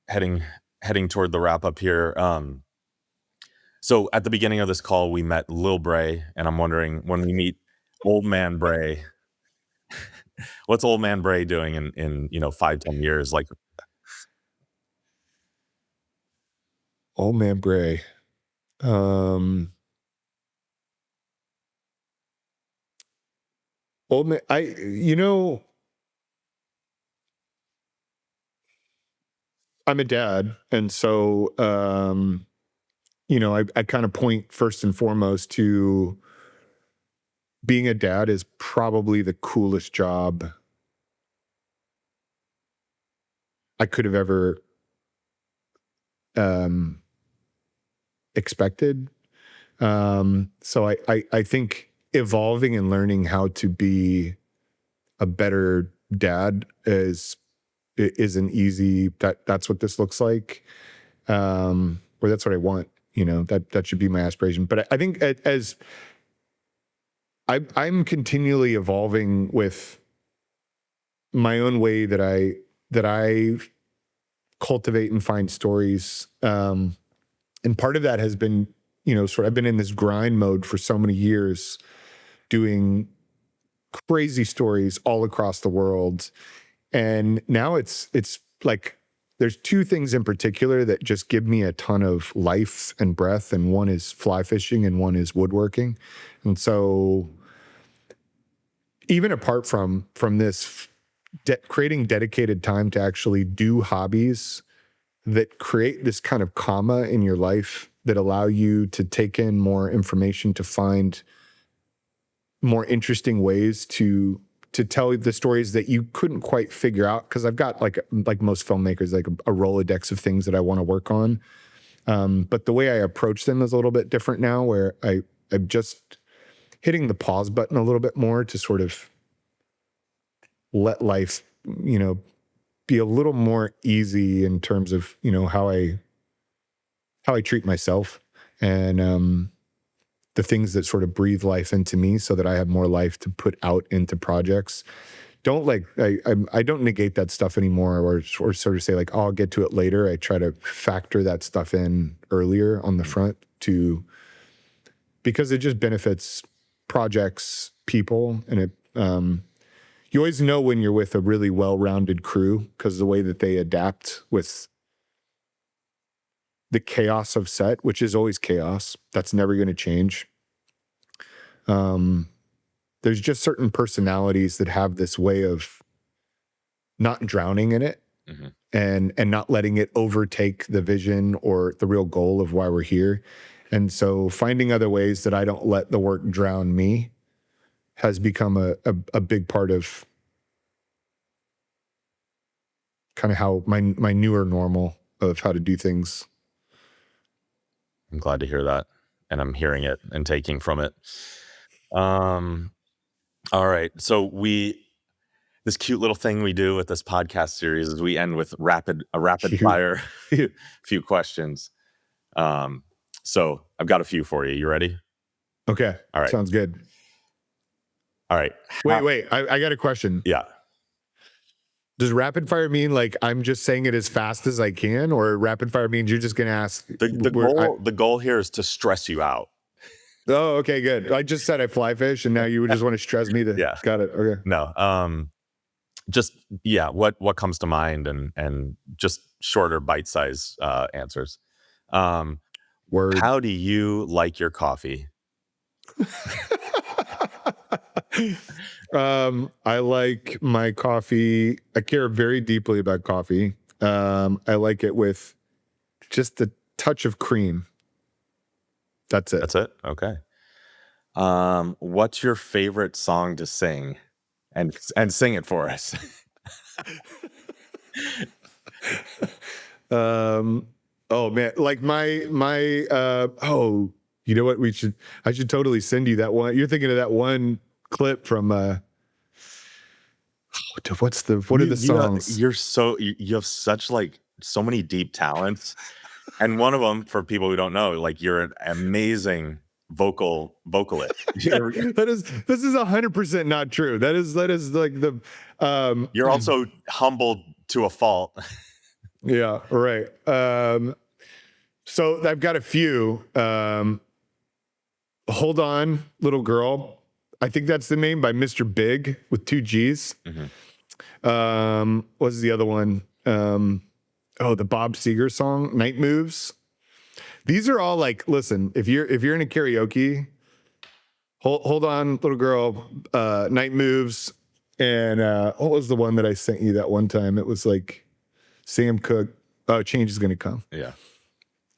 heading toward the wrap up here. So at the beginning of this call, we met Lil Bray, and I'm wondering, when we meet Old Man Bray, what's Old Man Bray doing in 5-10 years? Like, Old Man Bray. Old man, I'm a dad, and so I kind of point first and foremost to being a dad is probably the coolest job I could have ever expected. So I think evolving and learning how to be a better dad isn't easy. That's what this looks like. Or that's what I want, that should be my aspiration. But I think as I'm continually evolving with my own way that I cultivate and find stories. And part of that has been, I've been in this grind mode for so many years, doing crazy stories all across the world. And now it's like, there's two things in particular that just give me a ton of life and breath. And one is fly fishing and one is woodworking. And so even apart from this, creating dedicated time to actually do hobbies that create this kind of comma in your life that allow you to take in more information, to find more interesting ways to to tell the stories that you couldn't quite figure out, because I've got like most filmmakers, like a Rolodex of things that I want to work on. But the way I approach them is a little bit different now, where I'm just hitting the pause button a little bit more to sort of let life, be a little more easy in terms of, how I treat myself, and the things that sort of breathe life into me, so that I have more life to put out into projects. I don't negate that stuff anymore, or sort of say like, oh, I'll get to it later. I try to factor that stuff in earlier on the front, because it just benefits projects, people, and it. You always know when you're with a really well-rounded crew, because the way that they adapt with the chaos of set, which is always chaos, that's never going to change. There's just certain personalities that have this way of not drowning in it, and not letting it overtake the vision or the real goal of why we're here. And so finding other ways that I don't let the work drown me has become a big part of kind of how my newer normal of how to do things. I'm glad to hear that, and I'm hearing it and taking from it. All right. So this cute little thing we do with this podcast series is we end with rapid fire few questions. So I've got a few for you. You ready? Okay. All right. Sounds good. All right. Wait. I got a question. Yeah. Does rapid fire mean like I'm just saying it as fast as I can, or rapid fire means you're just going to ask? The goal here is to stress you out. Oh, okay, good. I just said I fly fish, and now you just want to stress me to. Yeah. Got it. Okay. No. What comes to mind, and just shorter bite-size answers. Word. How do you like your coffee? I like my coffee. I care very deeply about coffee. I like it with just a touch of cream. That's it. That's it? Okay. What's your favorite song to sing? And sing it for us. Oh man, like my you know what, I should totally send you that one. You're thinking of that one clip from what are the songs? You have such like so many deep talents. And one of them, for people who don't know, like you're an amazing vocalist. This is 100% not true. That is like the you're also humbled to a fault. Yeah, right. So I've got a few. Hold On, Little Girl. I think that's the name, by Mr. Big with 2 G's. What's the other one? The Bob Seger song, Night Moves. These are all like, listen, if you're in a karaoke, hold On, Little Girl, Night Moves, and what was the one that I sent you that one time? It was like Sam Cooke. Oh, Change Is Gonna Come. Yeah,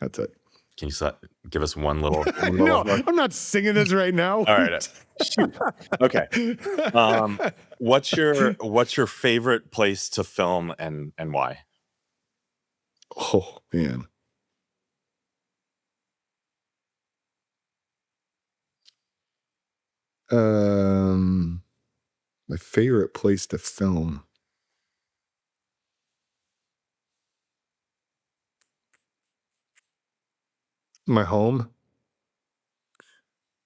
that's it. Can you give us one little? No, I'm not singing this right now. All right. Shoot. Okay. What's your favorite place to film, and why? Oh man. My favorite place to film. My home.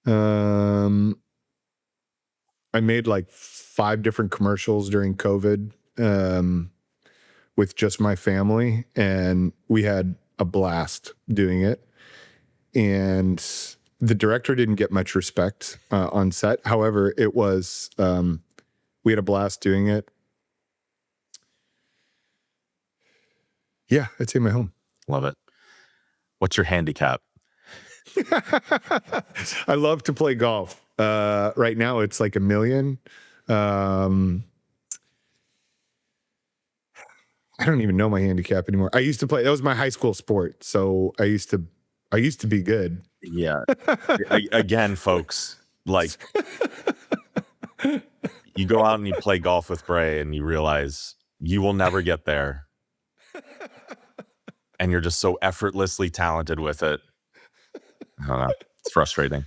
I made like 5 different commercials during COVID with just my family, and we had a blast doing it. And the director didn't get much respect on set. However, it was we had a blast doing it. Yeah, I'd say my home. Love it. What's your handicap? I love to play golf. Right now it's like $1 million. I don't even know my handicap anymore. I used to play. That was my high school sport. So I used to be good. Yeah. Again, folks, like you go out and you play golf with Bray and you realize you will never get there. And you're just so effortlessly talented with it. I don't know. It's frustrating.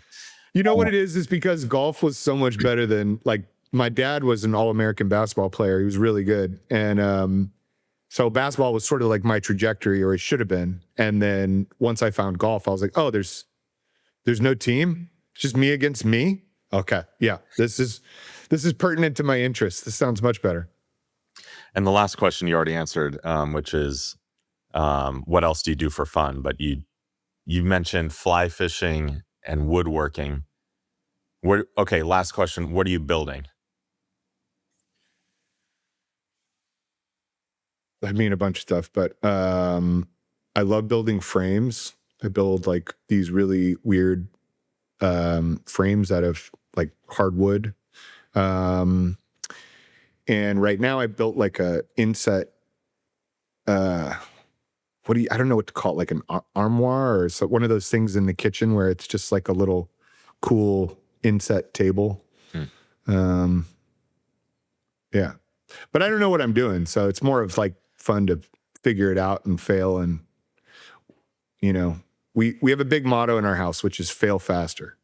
You know what it is because golf was so much better than, like, my dad was an All-American basketball player. He was really good. And so basketball was sort of like my trajectory, or it should have been. And then once I found golf, I was like, oh, there's no team. It's just me against me. Okay. Yeah. This is pertinent to my interests. This sounds much better. And the last question you already answered, which is, what else do you do for fun? But you mentioned fly fishing and woodworking. Okay, last question. What are you building? I mean, a bunch of stuff, but I love building frames. I build like these really weird frames out of like hardwood. And right now I built like a inset, I don't know what to call it, like an armoire or so, one of those things in the kitchen where it's just like a little cool inset table. Yeah. But I don't know what I'm doing. So it's more of like fun to figure it out and fail. And, you know, we have a big motto in our house, which is fail faster.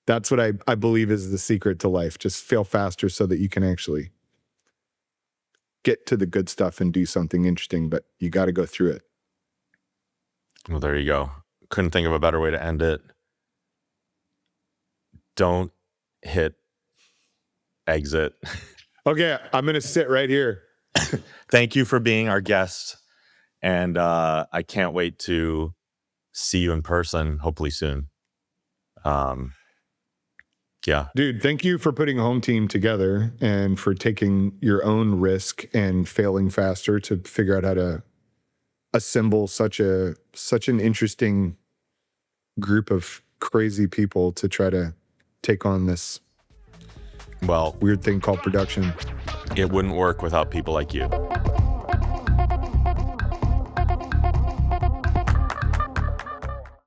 That's what I believe is the secret to life. Just fail faster so that you can actually get to the good stuff and do something interesting, but you got to go through it. Well, there you go. Couldn't think of a better way to end it. Don't hit exit. Okay, I'm going to sit right here. Thank you for being our guest. And I can't wait to see you in person, hopefully soon. Yeah. Dude, thank you for putting Hometeam together and for taking your own risk and failing faster to figure out how to assemble such an interesting group of crazy people to try to take on this weird thing called production. It wouldn't work without people like you.